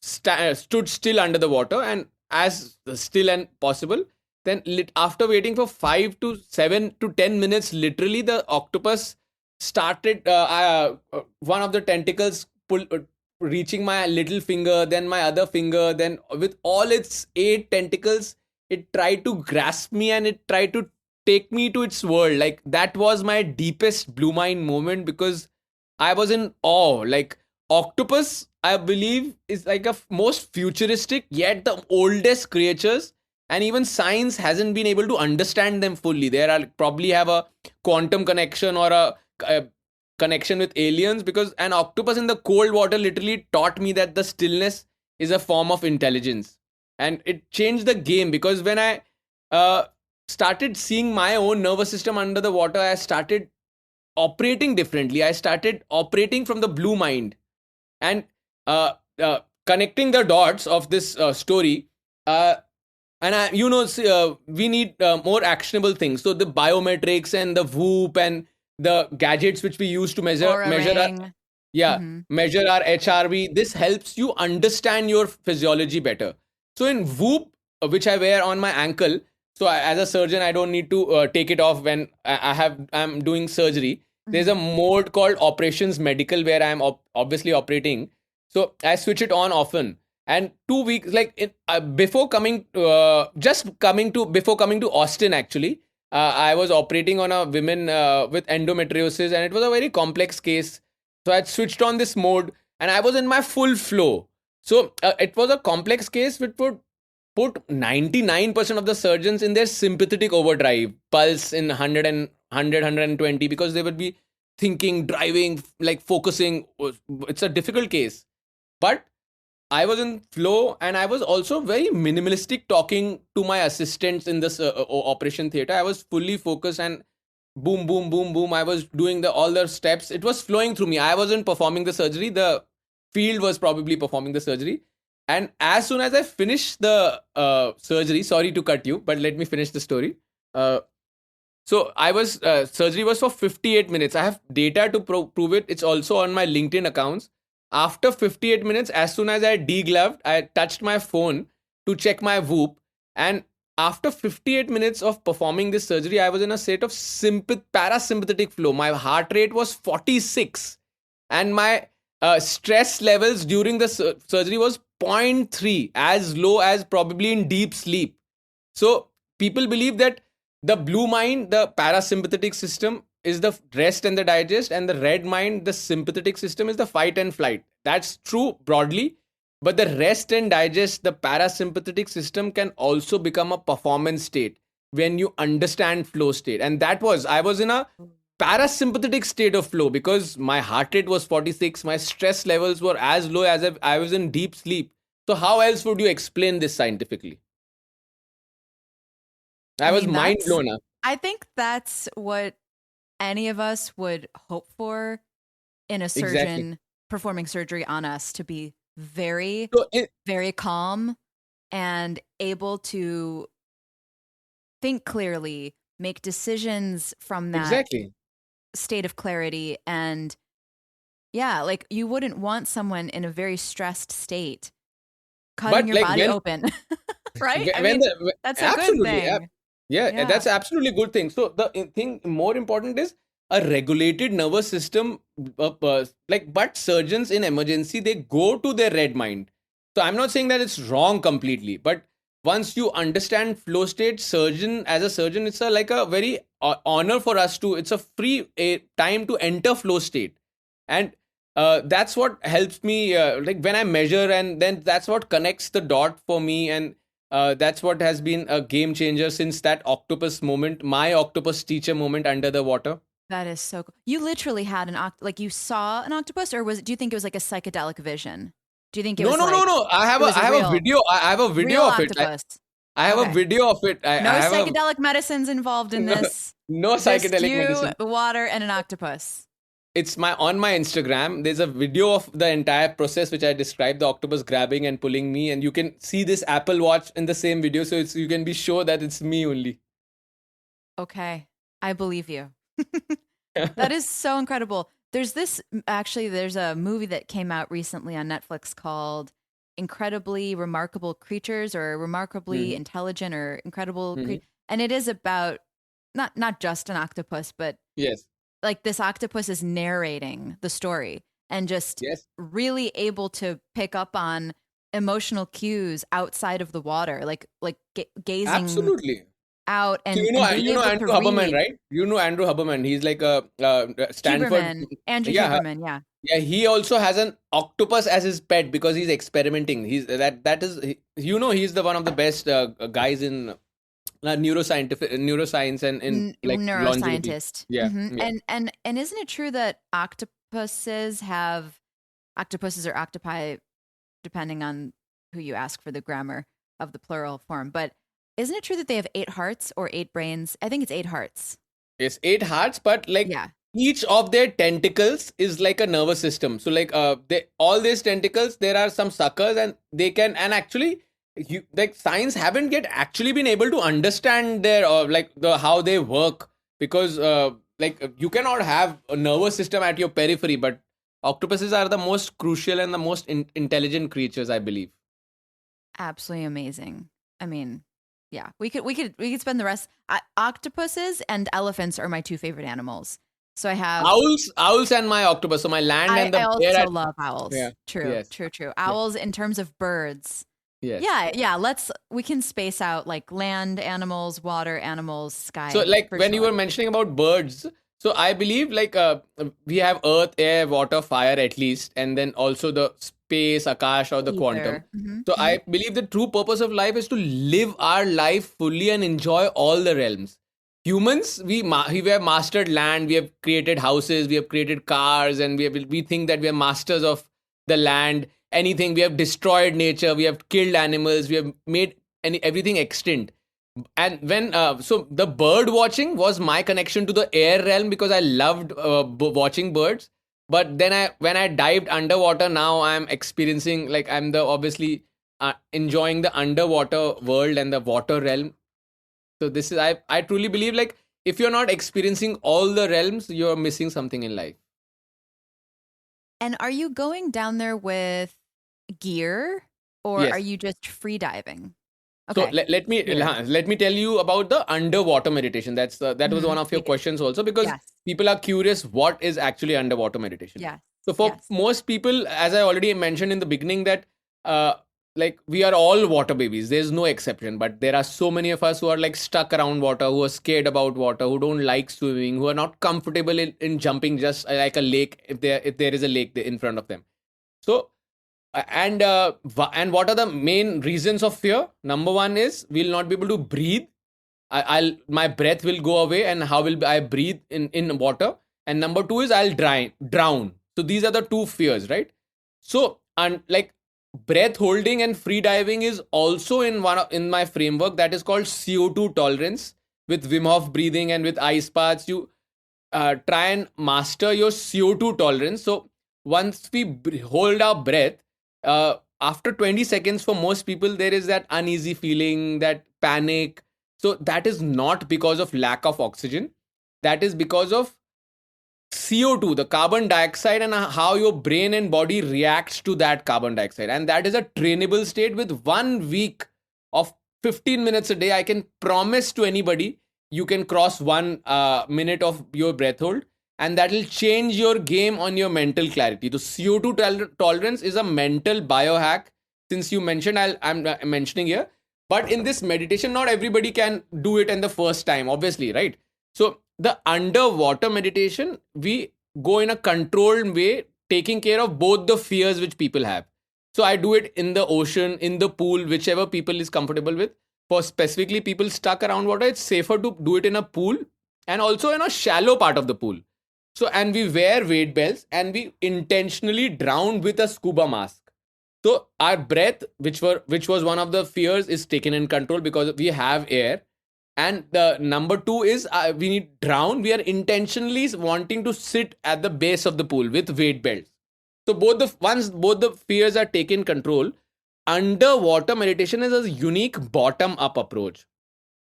stood still under the water, and as still and possible. Then after waiting for 5 to 7 to 10 minutes, literally the octopus started one of the tentacles reaching my little finger, then my other finger, then with all its 8 tentacles, it tried to grasp me and it tried to take me to its world. Like, that was my deepest blue mind moment, because I was in awe. Like, octopus, I believe, is like a most futuristic yet the oldest creatures, and even science hasn't been able to understand them fully. There are probably have a quantum connection or a connection with aliens, because an octopus in the cold water literally taught me that the stillness is a form of intelligence, and it changed the game. Because when I uh, started seeing my own nervous system under the water, I started operating differently. I started operating from the blue mind, and uh, connecting the dots of this story. Uh, and we need more actionable things. So the biometrics and the Whoop and the gadgets which we use to Aura measure our, ring. yeah, Mm-hmm. measure our HRV. This helps you understand your physiology better. So in Whoop, which I wear on my ankle, so as a surgeon, I don't need to take it off when I'm doing surgery. There's a Mm-hmm. mode called operations medical where I'm obviously operating. So I switch it on often. And 2 weeks, like before coming, before coming to Austin, actually, I was operating on a woman with endometriosis, and it was a very complex case. So I switched on this mode, and I was in my full flow. So it was a complex case which would put 99% of the surgeons in their sympathetic overdrive, pulse in 100 and 120, because they would be thinking, driving, like focusing. It's a difficult case. But I was in flow, and I was also very minimalistic talking to my assistants in this operation theater. I was fully focused, and boom, boom, boom, boom. I was doing all the steps. It was flowing through me. I wasn't performing the surgery. The field was probably performing the surgery. And as soon as I finished the surgery, sorry to cut you, but let me finish the story. Uh, So I was surgery was for 58 minutes. I have data to prove it. It's also on my LinkedIn accounts. After 58 minutes, as soon as I degloved, I touched my phone to check my Whoop, and after 58 minutes of performing this surgery, I was in a state of parasympathetic flow. My heart rate was 46, and my stress levels during the surgery was zero point 0.3, as low as probably in deep sleep. So people believe that the blue mind, the parasympathetic system, is the rest and the digest, and the red mind, the sympathetic system, is the fight and flight. That's true broadly, but the rest and digest, the parasympathetic system, can also become a performance state when you understand flow state. And I was in a parasympathetic state of flow because my heart rate was 46, my stress levels were as low as if I was in deep sleep. So how else would you explain this scientifically? I was mind blown up. I think that's what any of us would hope for in a surgeon Exactly. performing surgery on us, to be very, So very calm and able to think clearly, make decisions from that exactly. state of clarity. And yeah, like you wouldn't want someone in a very stressed state cutting But your like body open, right? I when mean, the that's a good absolutely, thing. yeah, Yeah. that's absolutely good thing. So the thing more important is a regulated nervous system. But surgeons in emergency, they go to their red mind. So I'm not saying that it's wrong completely, but once you understand flow state, as a surgeon, it's a like a very honor for us to. It's a free time to enter flow state, and that's what helps me. Like when I measure, and then that's what connects the dot for me, and that's what has been a game changer since that octopus moment, my octopus teacher moment under the water. That is so cool. You literally had like you saw an octopus, or do you think it was like a psychedelic vision? Do you think it No, was no, no, like no. it was I a have a video. I have a video real of it. octopus? I have a Okay. video of it. No I have a psychedelic medicines involved in no, this. no Just psychedelic you, medicine. the water, and an octopus. It's my on my Instagram. There's a video of the entire process which I described, the octopus grabbing and pulling me, and you can see this Apple Watch in the same video, so you can be sure that it's me only. Okay. I believe you. That is so incredible. There's a movie that came out recently on Netflix called Incredibly Remarkable Creatures, or Remarkably Mhm, Intelligent, or Incredible mhm. and it is about not just an octopus, but Yes, like this octopus is narrating the story and just yes, really able to pick up on emotional cues outside of the water, like gazing absolutely. out So and being you know able to Andrew Huberman, read. right? You know Andrew Huberman. He's like a Stanford. Andrew Yeah, Huberman, yeah. yeah. He also has an octopus as his pet because he's experimenting. He's the one of the best guys in neuroscience and in like longevity. Neuroscientist. Yeah, yeah. And isn't it true that octopuses or octopi, depending on who you ask for the grammar of the plural form, but isn't it true that they have 8 hearts or 8 brains? I think it's 8 hearts. It's 8 hearts, but like Yeah. each of their tentacles is like a nervous system. So like they all these tentacles, there are some suckers, and they can, and actually like science haven't yet actually been able to understand their like the how they work, because you cannot have a nervous system at your periphery, but octopuses are the most crucial and the most intelligent creatures, I believe. Absolutely amazing. I mean, yeah, we could spend the rest. Octopuses and elephants are my two favorite animals. So I have. Owls and my octopus. So my land and I the air. also love owls. Yeah. True, Yes. true, true. Yeah. Owls in terms of birds. Yes. Yeah. We can space out like land animals, water animals, So, sky like for when you sure. were mentioning about birds, so I believe like we have earth, air, water, fire at least, and then also the space, akash, or the quantum. Ether. Hmm. So Hmm. I believe the true purpose of life is to live our life fully and enjoy all the realms. Humans, we have mastered land, we have created houses, we have created cars, and we think that we are masters of the land. Anything, we have destroyed nature, we have killed animals, we have made everything extinct. And when so the bird watching was my connection to the air realm because I loved watching birds. But then when I dived underwater, now I'm experiencing, like, I'm the obviously enjoying the underwater world and the water realm. So this is, I truly believe, like, if you're not experiencing all the realms, you're missing something in life. And are you going down there with gear or are Yes. you just free diving? So Okay. Gear. let me tell you about the underwater meditation. That was one of your Take it. questions also, because Yes. people are curious what is actually underwater meditation. Yes. So for Yes. most people, as I already mentioned in the beginning, that uh, like we are all water babies. There's no exception, but there are so many of us who are like stuck around water, who are scared about water, who don't like swimming, who are not comfortable in jumping just like a lake if there is a lake in front of them. So and what are the main reasons of fear? Number one is we'll not be able to breathe. I'll my breath will go away, and how will I breathe in water? And number two is I'll drown. So these are the two fears, right? So and like breath holding and free diving is also in my framework, that is called CO2 tolerance. With Wim Hof breathing and with ice baths, you try and master your CO2 tolerance. So once we hold our breath, after 20 seconds, for most people, there is that uneasy feeling, that panic. So that is not because of lack of oxygen. That is because of CO2, the carbon dioxide, and how your brain and body reacts to that carbon dioxide. And that is a trainable state. With 1 week of 15 minutes a day, I can promise to anybody you can cross 1 minute of your breath hold, and that will change your game on your mental clarity. The CO2 tolerance is a mental biohack. Since you mentioned, I'm mentioning here. But in this meditation, not everybody can do it in the first time, obviously, right? So the underwater meditation, we go in a controlled way, taking care of both the fears which people have. So I do it in the ocean, in the pool, whichever people is comfortable with. For specifically people stuck around water, it's safer to do it in a pool, and also in a shallow part of the pool. So and we wear weight belts, and we intentionally drown with a scuba mask. So our breath, which was one of the fears, is taken in control because we have air. And the number two is we need drown. We are intentionally wanting to sit at the base of the pool with weight belts. So once both the fears are taken control, underwater meditation is a unique bottom up approach.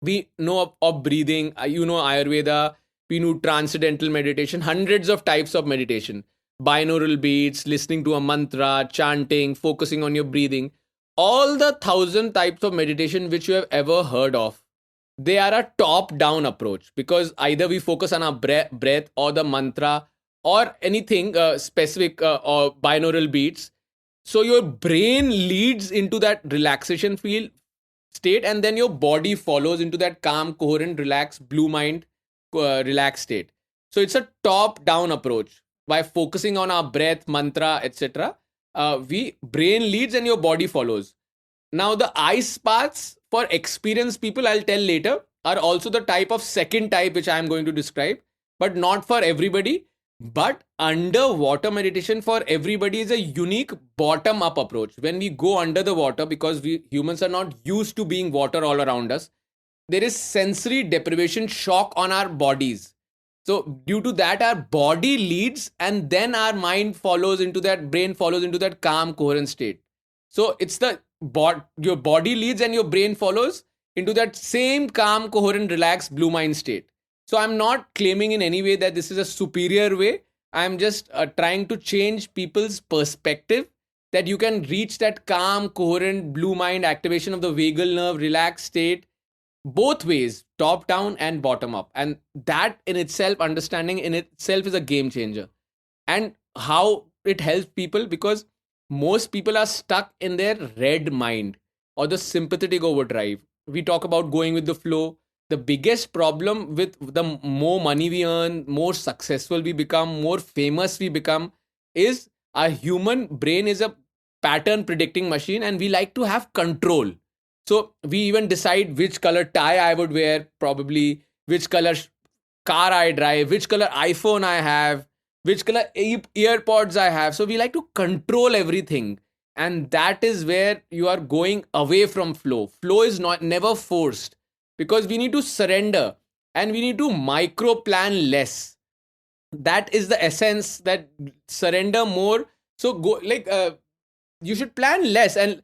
We know of breathing, Ayurveda, we know transcendental meditation, hundreds of types of meditation, binaural beats, listening to a mantra, chanting, focusing on your breathing, all the 1,000 types of meditation which you have ever heard of. They are a top down approach, because either we focus on our breath or the mantra or anything specific, or binaural beats. So your brain leads into that relaxation feel state, and then your body follows into that calm, coherent, relaxed, blue mind, relaxed state. So it's a top down approach. By focusing on our breath, mantra, etc., we brain leads and your body follows. Now the ice baths for experienced people, I'll tell later, are also the type of second type which I'm going to describe, but not for everybody. But underwater meditation for everybody is a unique bottom up approach. When we go under the water, because we humans are not used to being water all around us, there is sensory deprivation shock on our bodies. So due to that, our body leads, and then our mind follows into that, brain follows into that calm, coherent state. So it's your body leads and your brain follows into that same calm, coherent, relaxed, blue mind state. So I'm not claiming in any way that this is a superior way. I'm just trying to change people's perspective, that you can reach that calm, coherent, blue mind activation of the vagal nerve, relaxed state, both ways, top down and bottom up. And that in itself, understanding in itself, is a game changer. And how it helps people, because most people are stuck in their red mind or the sympathetic overdrive. We talk about going with the flow. The biggest problem with the more money we earn, more successful we become, more famous we become, is our human brain is a pattern predicting machine, and we like to have control. So we even decide which color tie I would wear, probably which color car I drive, which color iPhone I have, which color earpods I have. So we like to control everything. And that is where you are going away from flow. Flow is not never forced, because we need to surrender and we need to micro plan less. That is the essence, that surrender more. So go you should plan less. And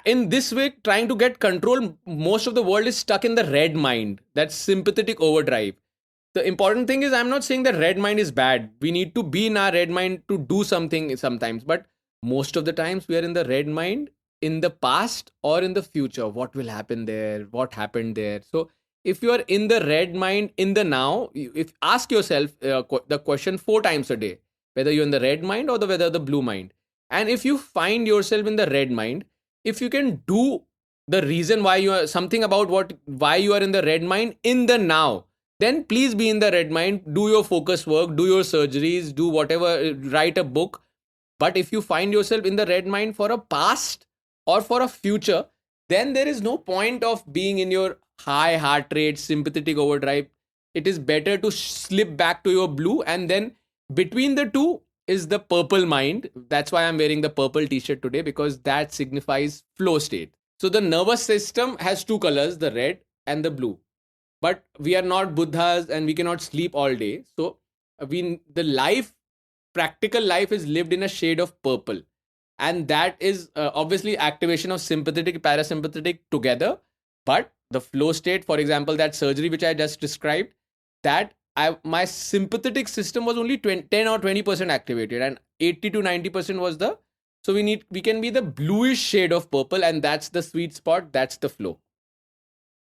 in this way, trying to get control, most of the world is stuck in the red mind, that sympathetic overdrive. the important thing is, I'm not saying that red mind is bad. We need to be in our red mind to do something sometimes, but most of the times we are in the red mind in the past or in the future. What will happen there? What happened there? So if you are in the red mind in the now, if ask yourself the question 4 times a day, whether you're in the red mind or whether the blue mind. And if you find yourself in the red mind, if you can do the reason why you are something about why you are in the red mind in the now, then please be in the red mind, do your focus work, do your surgeries, do whatever, write a book. But if you find yourself in the red mind for a past or for a future, then there is no point of being in your high heart rate, sympathetic overdrive. It is better to slip back to your blue, and then between the two is the purple mind. That's why I'm wearing the purple t-shirt today, because that signifies flow state. So the nervous system has two colors, the red and the blue. But we are not Buddhas and we cannot sleep all day. So the life, practical life, is lived in a shade of purple. And that is obviously activation of sympathetic, parasympathetic together. But the flow state, for example, that surgery which I just described, that my sympathetic system was only 10 or 20% activated, and 80 to 90% was the, so we can be the bluish shade of purple, and that's the sweet spot, that's the flow.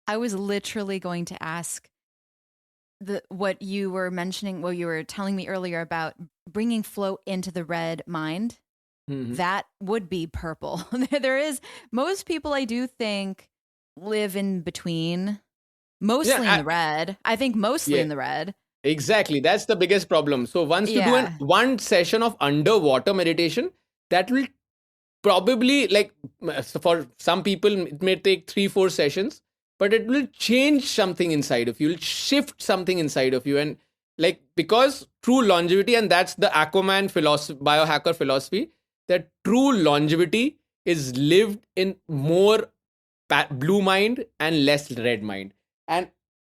I was literally going to ask what you were mentioning, what you were telling me earlier about bringing flow into the red mind. Mm-hmm. That would be purple. There is, most people I do think live in between, mostly in the red. I think mostly in the red. Exactly. That's the biggest problem. So once you do one session of underwater meditation, that will probably, like, for some people, it may take 3-4 sessions, but it will change something inside of you. It will shift something inside of you. And like, because true longevity, and that's the Aquaman philosophy, biohacker philosophy, that true longevity is lived in more blue mind and less red mind. And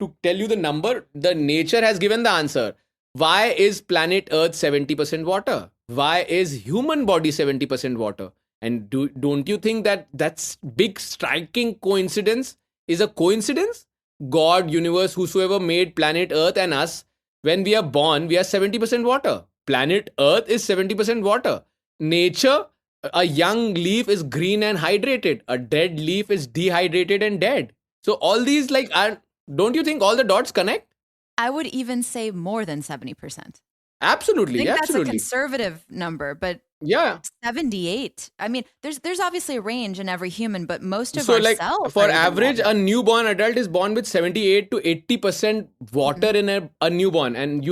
to tell you the number, the nature has given the answer. Why is planet Earth 70% water? Why is human body 70% water? And don't you think that that's big striking coincidence is a coincidence? God, universe, whosoever made planet Earth and us, when we are born, we are 70% water. Planet Earth is 70% water. Nature, a young leaf is green and hydrated. A dead leaf is dehydrated and dead. So all these, like, don't you think all the dots connect? I would even say more than 70%. Absolutely. I think absolutely. That's a conservative number, but yeah, 78. I mean, there's obviously a range in every human, but most of so our like cells, for average, a newborn adult is born with 78 to 80% water in a newborn. And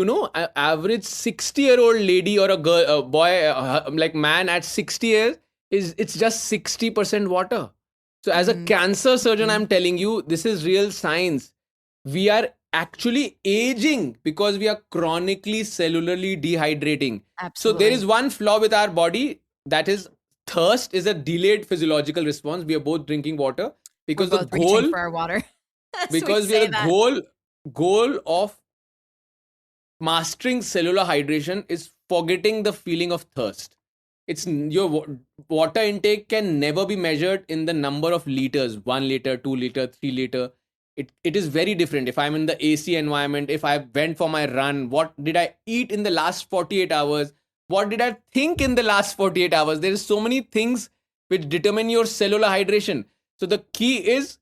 average 60-year-old lady or a girl, a boy, like man at 60 years, it's just 60% water. So as a cancer surgeon, I'm telling you, this is real science. We are actually aging because we are chronically cellularly dehydrating. Absolutely. So there is one flaw with our body, that is thirst is a delayed physiological response. We are both drinking water because we're both the goal for our water. because we are the goal of mastering cellular hydration is forgetting the feeling of thirst. It's your water intake can never be measured in the number of liters, 1 liter, 2 liter, 3 liter. It is very different. If I'm in the AC environment, if I went for my run, what did I eat in the last 48 hours? What did I think in the last 48 hours? There is so many things which determine your cellular hydration. So the key is,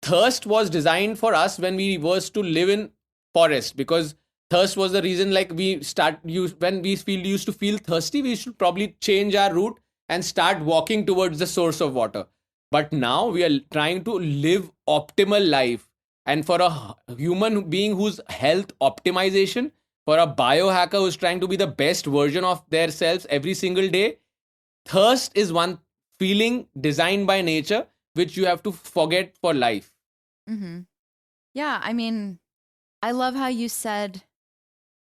thirst was designed for us when we was to live in forest, because thirst was the reason, like, when we used to feel thirsty, we should probably change our route and start walking towards the source of water. But now we are trying to live optimal life. And for a human being whose health optimization, for a biohacker who's trying to be the best version of their selves every single day, thirst is one feeling designed by nature, which you have to forget for life. Mm-hmm. Yeah, I mean, I love how you said,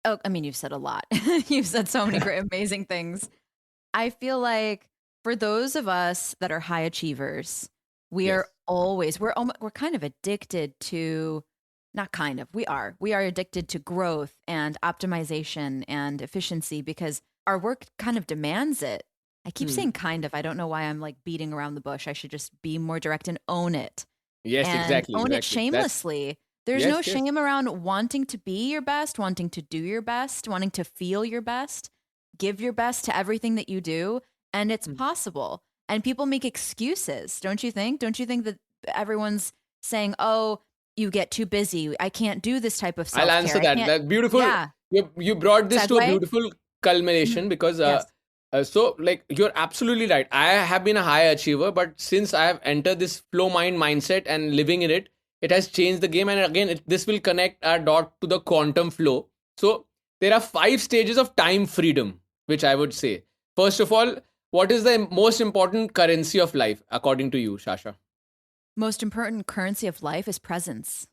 you've said a lot. You've said so many great, amazing things. I feel like for those of us that are high achievers, we are always, we're kind of addicted to, not kind of, we are addicted to growth and optimization and efficiency because our work kind of demands it. I keep saying kind of, I don't know why I'm like beating around the bush. I should just be more direct and own it. Yes, and exactly. Own it shamelessly. There's no Yes, yes. shame around wanting to be your best, wanting to do your best, wanting to feel your best, give your best to everything that you do. And it's Mm. possible. And people make excuses, don't you think? Don't you think that everyone's saying, oh, you get too busy. I can't do this type of I'll self care. answer I that. can't. That beautiful. Yeah. You brought this to a Segue. beautiful Mhm. culmination because Yes. so like you're absolutely right. I have been a high achiever, but since I have entered this flow mind mindset and living in it, it has changed the game. And again, this will connect our dot to the quantum flow. So there are 5 stages of time freedom, which I would say. First of all, what is the most important currency of life, according to you, Shasha? Most important currency of life is presence.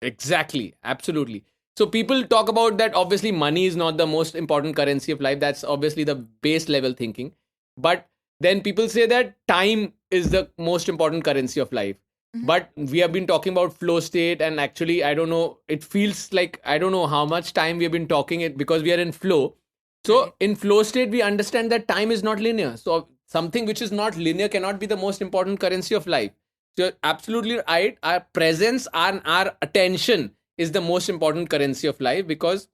Exactly. Absolutely. So people talk about that. Obviously, money is not the most important currency of life. That's obviously the base level thinking. But then people say that time is the most important currency of life. Mhm. But we have been talking about flow state, and actually, I don't know. It feels like I don't know how much time we have been talking it because we are in flow. So Right. in flow state, we understand that time is not linear. So something which is not linear cannot be the most important currency of life. So you're absolutely right. Our presence and our attention is the most important currency of life because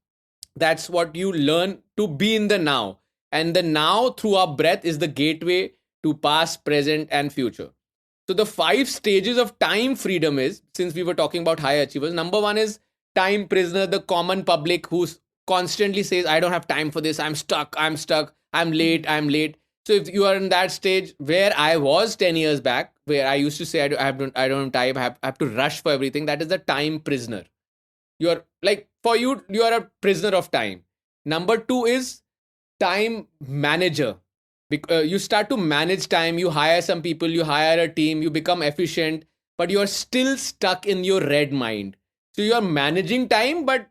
that's what you learn to be in the now. And the now through our breath is the gateway to past, present, and future. So the 5 stages of time freedom is, since we were talking about high achievers, number one is time prisoner, the common public who constantly says, I don't have time for this, I'm stuck, I'm late, Mhm. I'm late. So if you are in that stage where I was 10 years back, where I used to say, I don't have time, I have to rush for everything, that is the time prisoner. You're like, for you, you are a prisoner of time. Number two is time manager. You start to manage time, you hire some people, you hire a team, you become efficient, but you're still stuck in your red mind. So you are managing time, but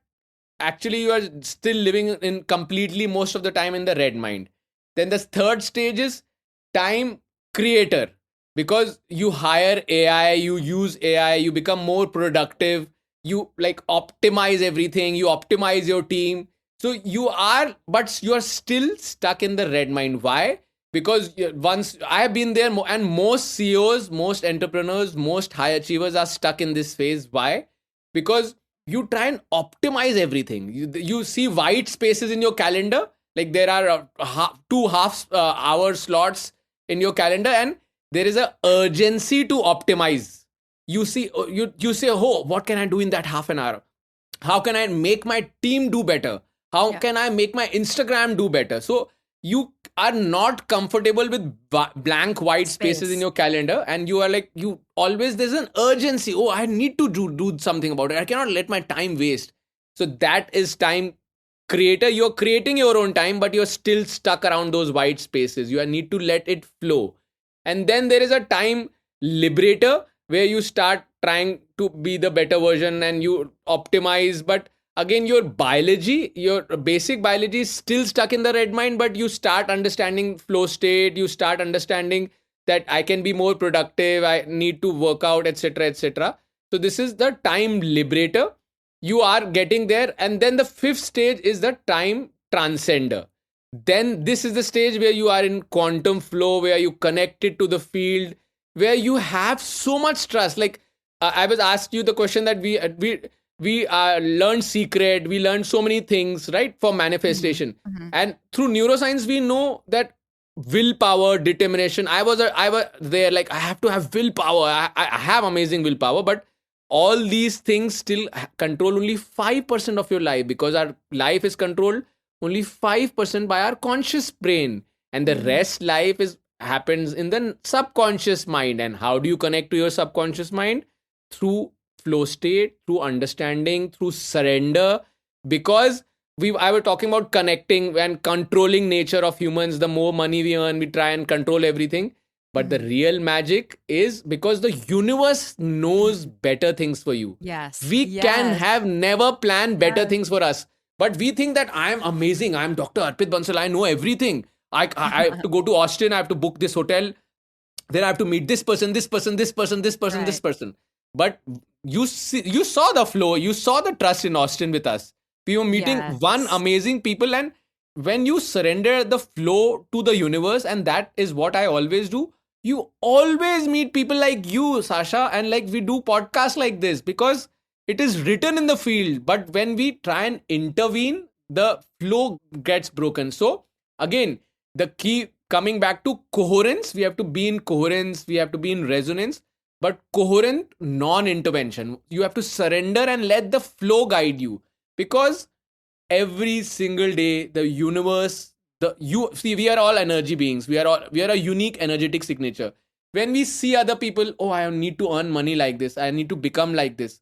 actually you are still living in completely most of the time in the red mind. Then the third stage is time creator, because you hire AI, you use AI, you become more productive, you like optimize everything, you optimize your team. So you are, but you are still stuck in the red mind. Why? Because once I have been there, and most CEOs, most entrepreneurs, most high achievers are stuck in this phase. Why? Because you try and optimize everything. You see white spaces in your calendar, like there are 2 half hour slots in your calendar, and there is a urgency to optimize. You see, you say, oh, what can I do in that half an hour? How can I make my team do better? How Yeah. can I make my Instagram do better? So you are not comfortable with blank white spaces in Space. your calendar, and you are like, you always, there's an urgency. Oh, I need to do something about it, I cannot let my time waste. So that is time creator. You're creating your own time, but you're still stuck around those white spaces. You need to let it flow. And then there is a time liberator, where you start trying to be the better version and you optimize. But again, your biology, your basic biology is still stuck in the red mind, but you start understanding flow state, you start understanding that I can be more productive, I need to work out, etc., etc. So this is the time liberator. You are getting there. And then the fifth stage is the time transcender. Then this is the stage where you are in quantum flow, where you connected to the field, where you have so much trust. Like I was asked you the question that we learned secret, we learned so many things, right, for Mhm. manifestation. Mhm. And through neuroscience we know that willpower, determination. I was there like, I have to have willpower. I have amazing willpower, but all these things still control only 5% of your life, because our life is controlled only 5% by our conscious brain, and the Mhm. rest life is happens in the subconscious mind. And how do you connect to your subconscious mind? Through flow state, through understanding, through surrender. Because I were talking about connecting and controlling nature of humans. The more money we earn, we try and control everything. But the Mhm. real magic is because the universe knows Mhm. better things for you. Yes. We can Yes. have never planned better Yes. things for us, but we think that I am amazing. I am Dr. Arpit Bansal. I know everything. I have to go to Austin. I have to book this hotel. Then I have to meet this person, this person, this person, this person, this Right. person. But you saw the flow. You saw the trust in Austin with us. We were meeting one Yes. amazing people, and when you surrender the flow to the universe, and that is what I always do. You always meet people like you, Sasha, and like we do podcasts like this because it is written in the field, but when we try and intervene, the flow gets broken. So again, the key, coming back to coherence, we have to be in coherence, we have to be in resonance, but coherent non-intervention. You have to surrender and let the flow guide you, because every single day the universe, the you see, we are all energy beings, we are a unique energetic signature. When we see other people, oh, I need to earn money like this, I need to become like this,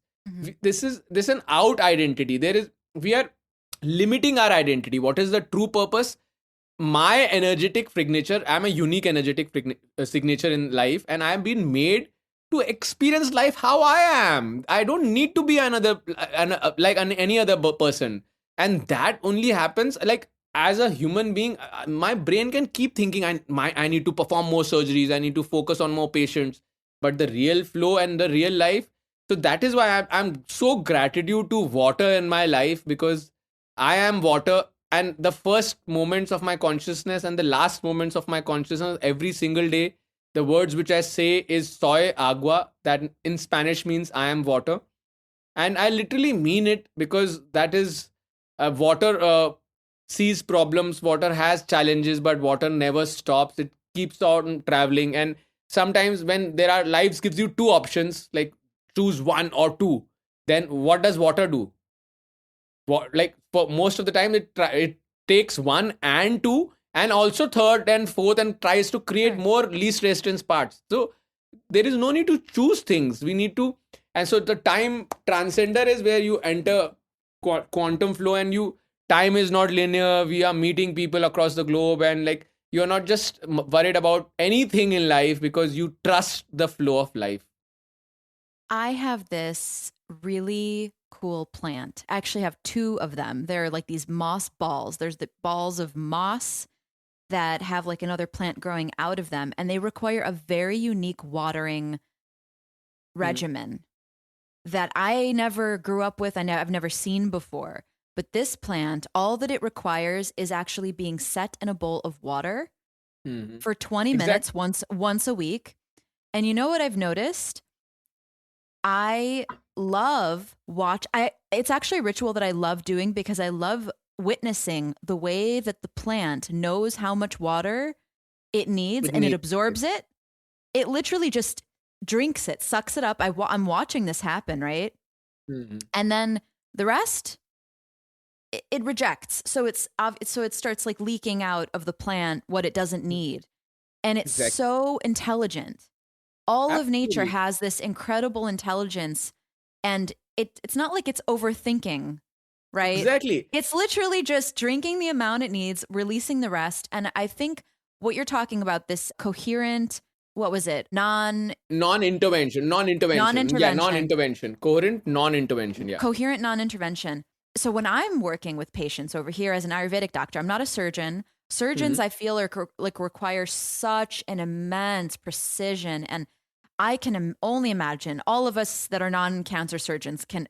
this is an out identity. There is, we are limiting our identity. What is the true purpose? My energetic signature, I'm a unique energetic signature in life, and I have been made to experience life how I am. I don't need to be another any other person. And that only happens, like, as a human being, my brain can keep thinking, I need to perform more surgeries, I need to focus on more patients, but the real flow and the real life. So that is why I'm so gratitude to water in my life, because I am water, and the first moments of my consciousness and the last moments of my consciousness every single day, the words which I say is soy agua, that in Spanish means I am water. And I literally mean it, because that is, water sees problems, water has challenges, but water never stops. It keeps on traveling. And sometimes when there are, lives gives you two options, like choose one or two, then what does water do? Like, for most of the time, it takes one and two, and also third and fourth, and tries to create Right. more least resistance parts. So there is no need to choose things, we need to. And so the time transcender is where you enter quantum flow, and you, time is not linear, we are meeting people across the globe, and like, you're not just worried about anything in life, because you trust the flow of life. I have this really cool plant. I actually have two of them. They're like these moss balls. There's the balls of moss that have like another plant growing out of them, and they require a very unique watering regimen that I never grew up with. I've never seen before. But this plant, all that it requires is actually being set in a bowl of water Mm-hmm. for 20 minutes once a week. And you know what I've noticed? I love it's actually a ritual that I love doing, because I love witnessing the way that the plant knows how much water it needs, and it absorbs it. It literally just drinks it, sucks it up. I'm watching this happen, right? Mm-hmm. And then the rest, it rejects. So it starts like leaking out of the plant what it doesn't need. And it's Exactly. so intelligent. All of nature Absolutely. has this incredible intelligence, and it's not like it's overthinking, right? Exactly. It's literally just drinking the amount it needs, releasing the rest. And I think what you're talking about, this coherent, what was it? Non-intervention. Yeah, Non-intervention. non-intervention. Coherent non-intervention. Yeah. Coherent non-intervention. So when I'm working with patients over here as an Ayurvedic doctor, I'm not a surgeon. Surgeons, Mm-hmm. I feel, like require such an immense precision, and I can only imagine all of us that are non-cancer surgeons can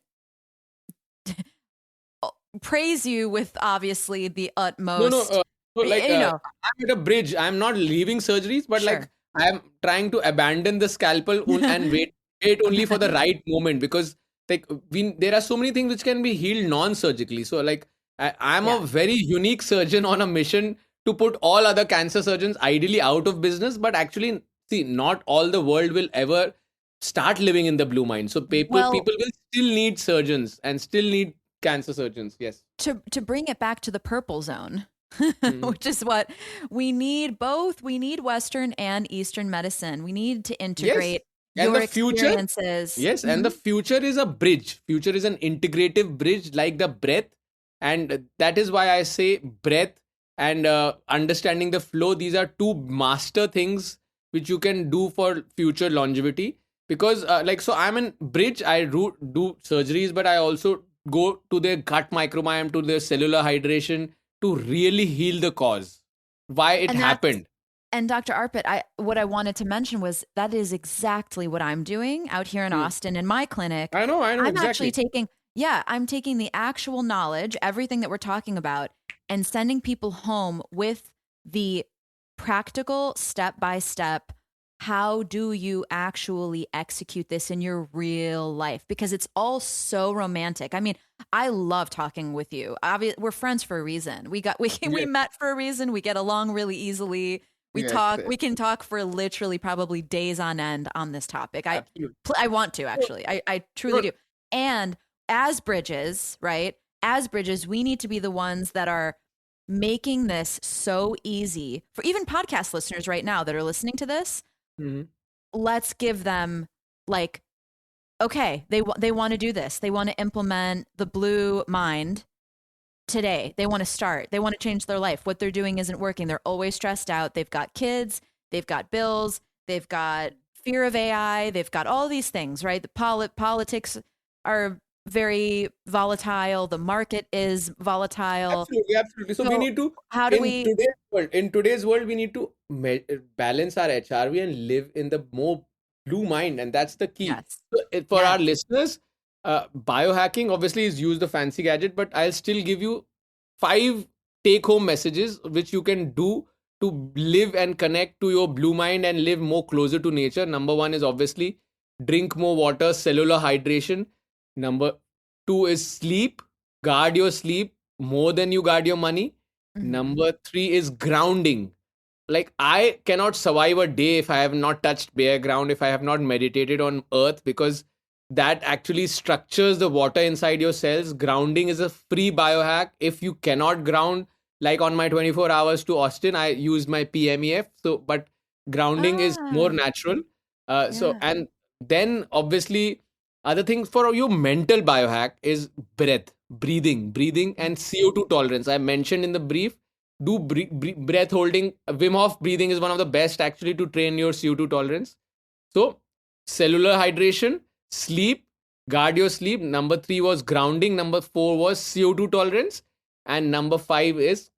praise you with obviously the No, no. utmost, So like, you know, I'm at a bridge. I'm not leaving surgeries, but like, sure. I'm trying to abandon the scalpel and wait only for the right moment, because like, there are so many things which can be healed non-surgically. So like, I'm a Yeah. very unique surgeon on a mission to put all other cancer surgeons ideally out of business, but actually, see, not all the world will ever start living in the blue mine. So Well, people will still need surgeons and still need cancer surgeons. Yes. to bring it back to the purple zone, Mhm. which is what we need both. We need Western and Eastern medicine. We need to Yes. integrate And your the future, experiences. yes, and the future is a bridge. Future is an integrative bridge, like the breath. And that is why I say breath and understanding the flow. These are two master things which you can do for future longevity. Because, like, so I'm in bridge, I do surgeries, but I also go to their gut microbiome, to their cellular hydration, to really heal the cause. Why it And that's happened. and Dr. Arpit, what I wanted to mention was that is exactly what I'm doing out here in Hmm. Austin in my clinic. I know I'm actually exactly. I'm taking the actual knowledge, everything that we're talking about, and sending people home with the practical step by step how do you actually execute this in your real life? Because it's all so romantic. I mean, I love talking with you. We're friends for a reason. We Yes, met for a reason. We get along really easily. yes, yes, We can talk for literally probably days on end on this topic. absolutely. I want to So, actually. I truly so, do. And as bridges, right? As bridges, we need to be the ones that are making this so easy for even podcast listeners right now that are listening to this. mhm. Let's give them like, okay, they want to do this. They want to implement the blue mind today. They want to start. They want to change their life. What they're doing isn't working. They're always stressed out. They've got kids, they've got bills, they've got fear of AI, they've got all these things, right? The politics are very volatile. The market is volatile. Absolutely, absolutely. So we So need to how do we in today's world, we need to balance our HRV and live in the more blue mind, and that's the key. yes. So for our Yes. listeners, biohacking obviously is use the fancy gadget, but I'll still give you 5 take-home messages which you can do to live and connect to your blue mind and live more closer to nature. Number 1 is obviously drink more water, cellular hydration. Number 2 is sleep. Guard your sleep more than you guard your money. Mhm. Number 3 is grounding. Like, I cannot survive a day if I have not touched bare ground, if I have not meditated on earth, because that actually structures the water inside your cells. Grounding is a free biohack. If you cannot ground, like on my 24 hours to Austin, I used my PMEF. So, but grounding is more Ah, natural. yeah. And then obviously, other things for your mental biohack is breathing, and CO2 tolerance. I mentioned in the brief, do breath holding. Wim Hof breathing is one of the best actually to train your CO2 tolerance. So, cellular hydration, sleep, guard your sleep. Number 3 was grounding. Number 4 was CO2 tolerance. And number 5 is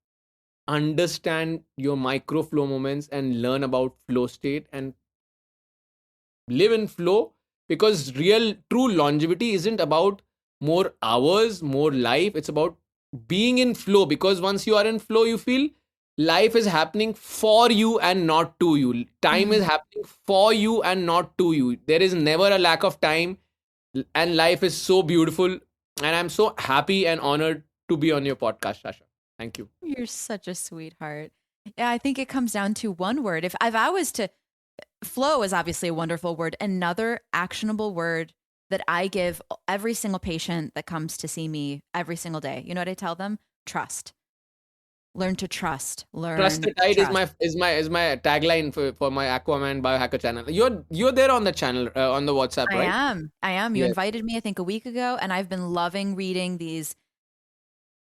understand your micro flow moments and learn about flow state and live in flow, because real true longevity isn't about more hours, more life. It's about being in flow, because once you are in flow, you feel life is happening for you and not to you. Time is Mm. happening for you and not to you. There is never a lack of time, and life is so beautiful. And I'm so happy and honored to be on your podcast, Sasha. Thank you. You're such a sweetheart. Yeah, I think it comes down to one word. If I was to flow is obviously a wonderful word. Another actionable word that I give every single patient that comes to see me every single day. You know what I tell them? Trust. Learn to trust. Trust Learn the to tide trust. is my tagline for my Aquaman biohacker channel. You're there on the channel, on the WhatsApp, I right? am. I am. You Yes. invited me, I think, a week ago, and I've been loving reading these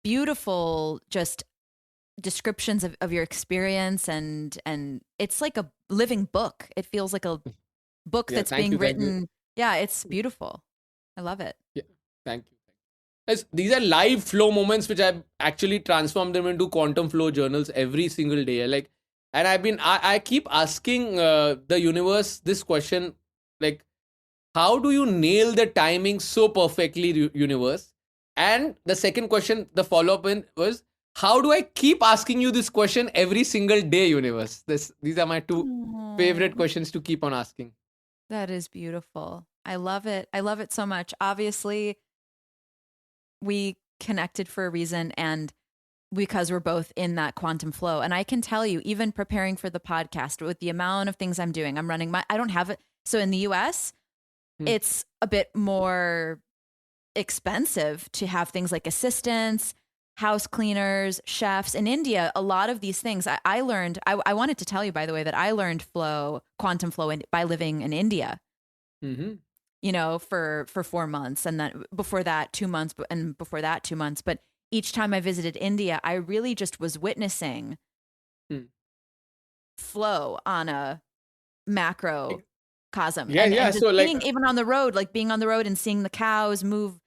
beautiful just descriptions of your experience and it's like a living book. It feels like a book Yeah. that's Thank being you. Thank you. written. Yeah, it's beautiful. I love it. Yeah. Thank you. These are live flow moments which I've actually transformed them into quantum flow journals every single day. Like, and I keep asking the universe this question, like, how do you nail the timing so perfectly, universe? And the second question, the follow up in was, how do I keep asking you this question every single day, universe? These are my 2 favorite Aw, questions to keep on asking. that is beautiful. I love it. I love it so much. Obviously, we connected for a reason and because we're both in that quantum flow. And I can tell you, even preparing for the podcast with the amount of things I'm doing, I'm running I don't have it. So in the US, Hmm. it's a bit more expensive to have things like assistants, house cleaners, chefs. In India, a lot of these things I learned. I wanted to tell you, by the way, that I learned quantum flow, by living in India. Mm-hmm. You know, for 4 months, and then before that 2 months, and before that 2 months. But each time I visited India, I really just was witnessing Hmm. flow on a macrocosm, Yeah, yeah. and just So like, being even on the road, like being on the road and seeing the cows move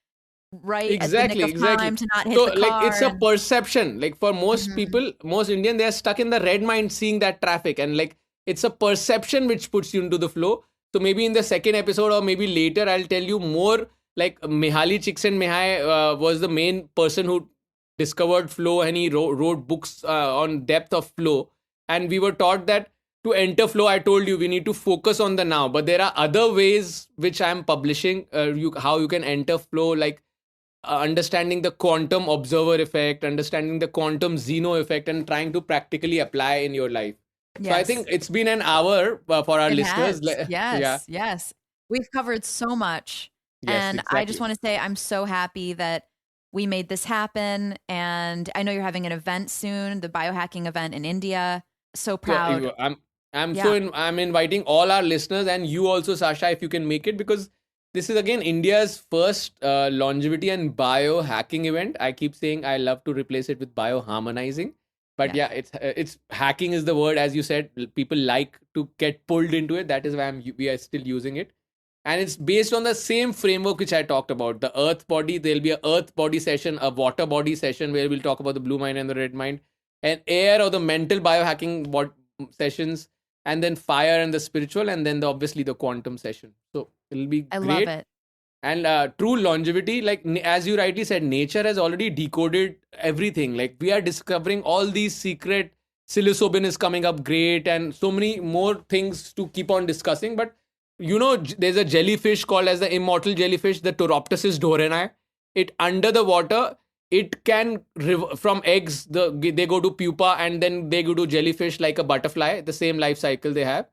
right at the nick exactly, of exactly. time to not hit So the like, car. it's a And perception. Like, for most Mhm. people, most Indian, they are stuck in the red mind seeing that traffic, and like, it's a perception which puts you into the flow. So maybe in the second episode or maybe later, I'll tell you more. Like, Mihaly Csikszentmihalyi was the main person who discovered flow, and he wrote books on depth of flow. And we were taught that to enter flow, I told you we need to focus on the now. But there are other ways which I'm publishing, how you can enter flow, like understanding the quantum observer effect, understanding the quantum Zeno effect, and trying to practically apply in your life. So I think Yes, it's been an hour for our it listeners. has. Yeah. Yes, yes. We've covered so much. Yes, And I just exactly. want to say I'm so happy that we made this happen. And I know you're having an event soon, the biohacking event in India. So So proud. Yeah. I'm inviting all our listeners and you also, Sasha, if you can make it, because this is again India's first longevity and biohacking event. I keep saying I love to replace it with bioharmonizing, but Yeah. yeah, it's hacking is the word, as you said. People like to get pulled into it. That is why we are still using it, and it's based on the same framework which I talked about. The earth body, there'll be a earth body session, a water body session where we'll talk about the blue mind and the red mind, and air or the mental biohacking sessions, and then fire and the spiritual, and then obviously the quantum session. So it'll be I love great. it. And true longevity, like as you rightly said, nature has already decoded everything. Like we are discovering all these secret, psilocybin is coming up great, and so many more things to keep on discussing. But there's a jellyfish called as the immortal jellyfish, the Toroptosis dohreni. It under the water, it can from eggs, they go to pupa, and then they go to jellyfish like a butterfly, the same life cycle they have.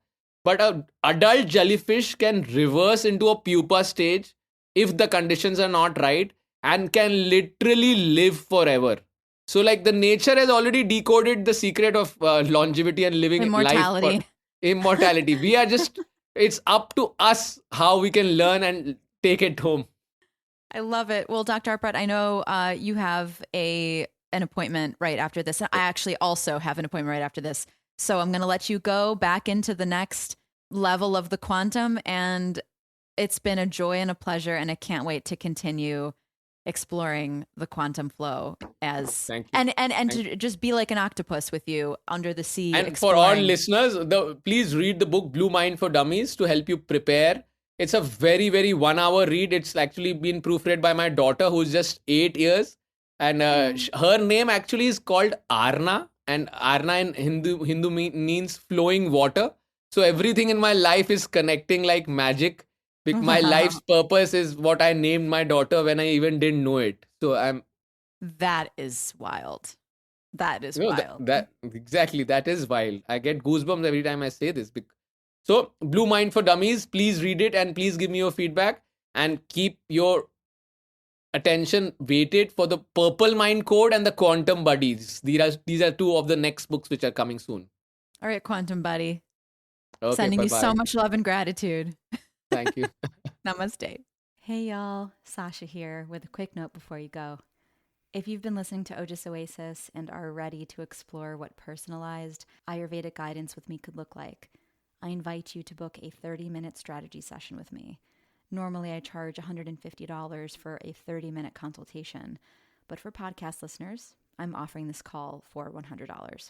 But a adult jellyfish can reverse into a pupa stage if the conditions are not right, and can literally live forever. So like the nature has already decoded the secret of longevity and living life for Immortality. immortality. We are just, it's up to us how we can learn and take it home. I love it. Well, Dr. Arpit, I know you have an appointment right after this. I actually also have an appointment right after this. So I'm going to let you go back into the next level of the quantum. And it's been a joy and a pleasure. And I can't wait to continue exploring the quantum flow as Thank you. and Thank to just be like an octopus with you under the sea And for all exploring. listeners, please read the book Blue Mind for Dummies to help you prepare. It's a very, very 1 hour read. It's actually been proofread by my daughter, who's just 8 years. And her name actually is called Arna. And Arna in Hindu means flowing water. So everything in my life is connecting like magic. My life's Wow. purpose is what I named my daughter when I even didn't know it. So I'm That is wild. That is that, wild. that exactly, that is wild. I get goosebumps every time I say this. So, Blue Mind for Dummies, please read it and please give me your feedback, and keep your attention weighted for the Purple Mind Code and the Quantum Buddies. These are two of the next books which are coming soon. All right, quantum buddy. Okay, Sending bye you so bye. much love and gratitude. Thank you. Namaste. Hey, y'all. Sasha here with a quick note before you go. If you've been listening to Ojas Oasis and are ready to explore what personalized Ayurvedic guidance with me could look like, I invite you to book a 30-minute strategy session with me. Normally, I charge $150 for a 30-minute consultation, but for podcast listeners, I'm offering this call for $100.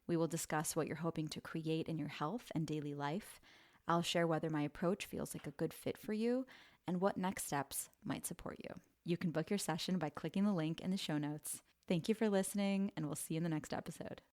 We will discuss what you're hoping to create in your health and daily life. I'll share whether my approach feels like a good fit for you and what next steps might support you. You can book your session by clicking the link in the show notes. Thank you for listening, and we'll see you in the next episode.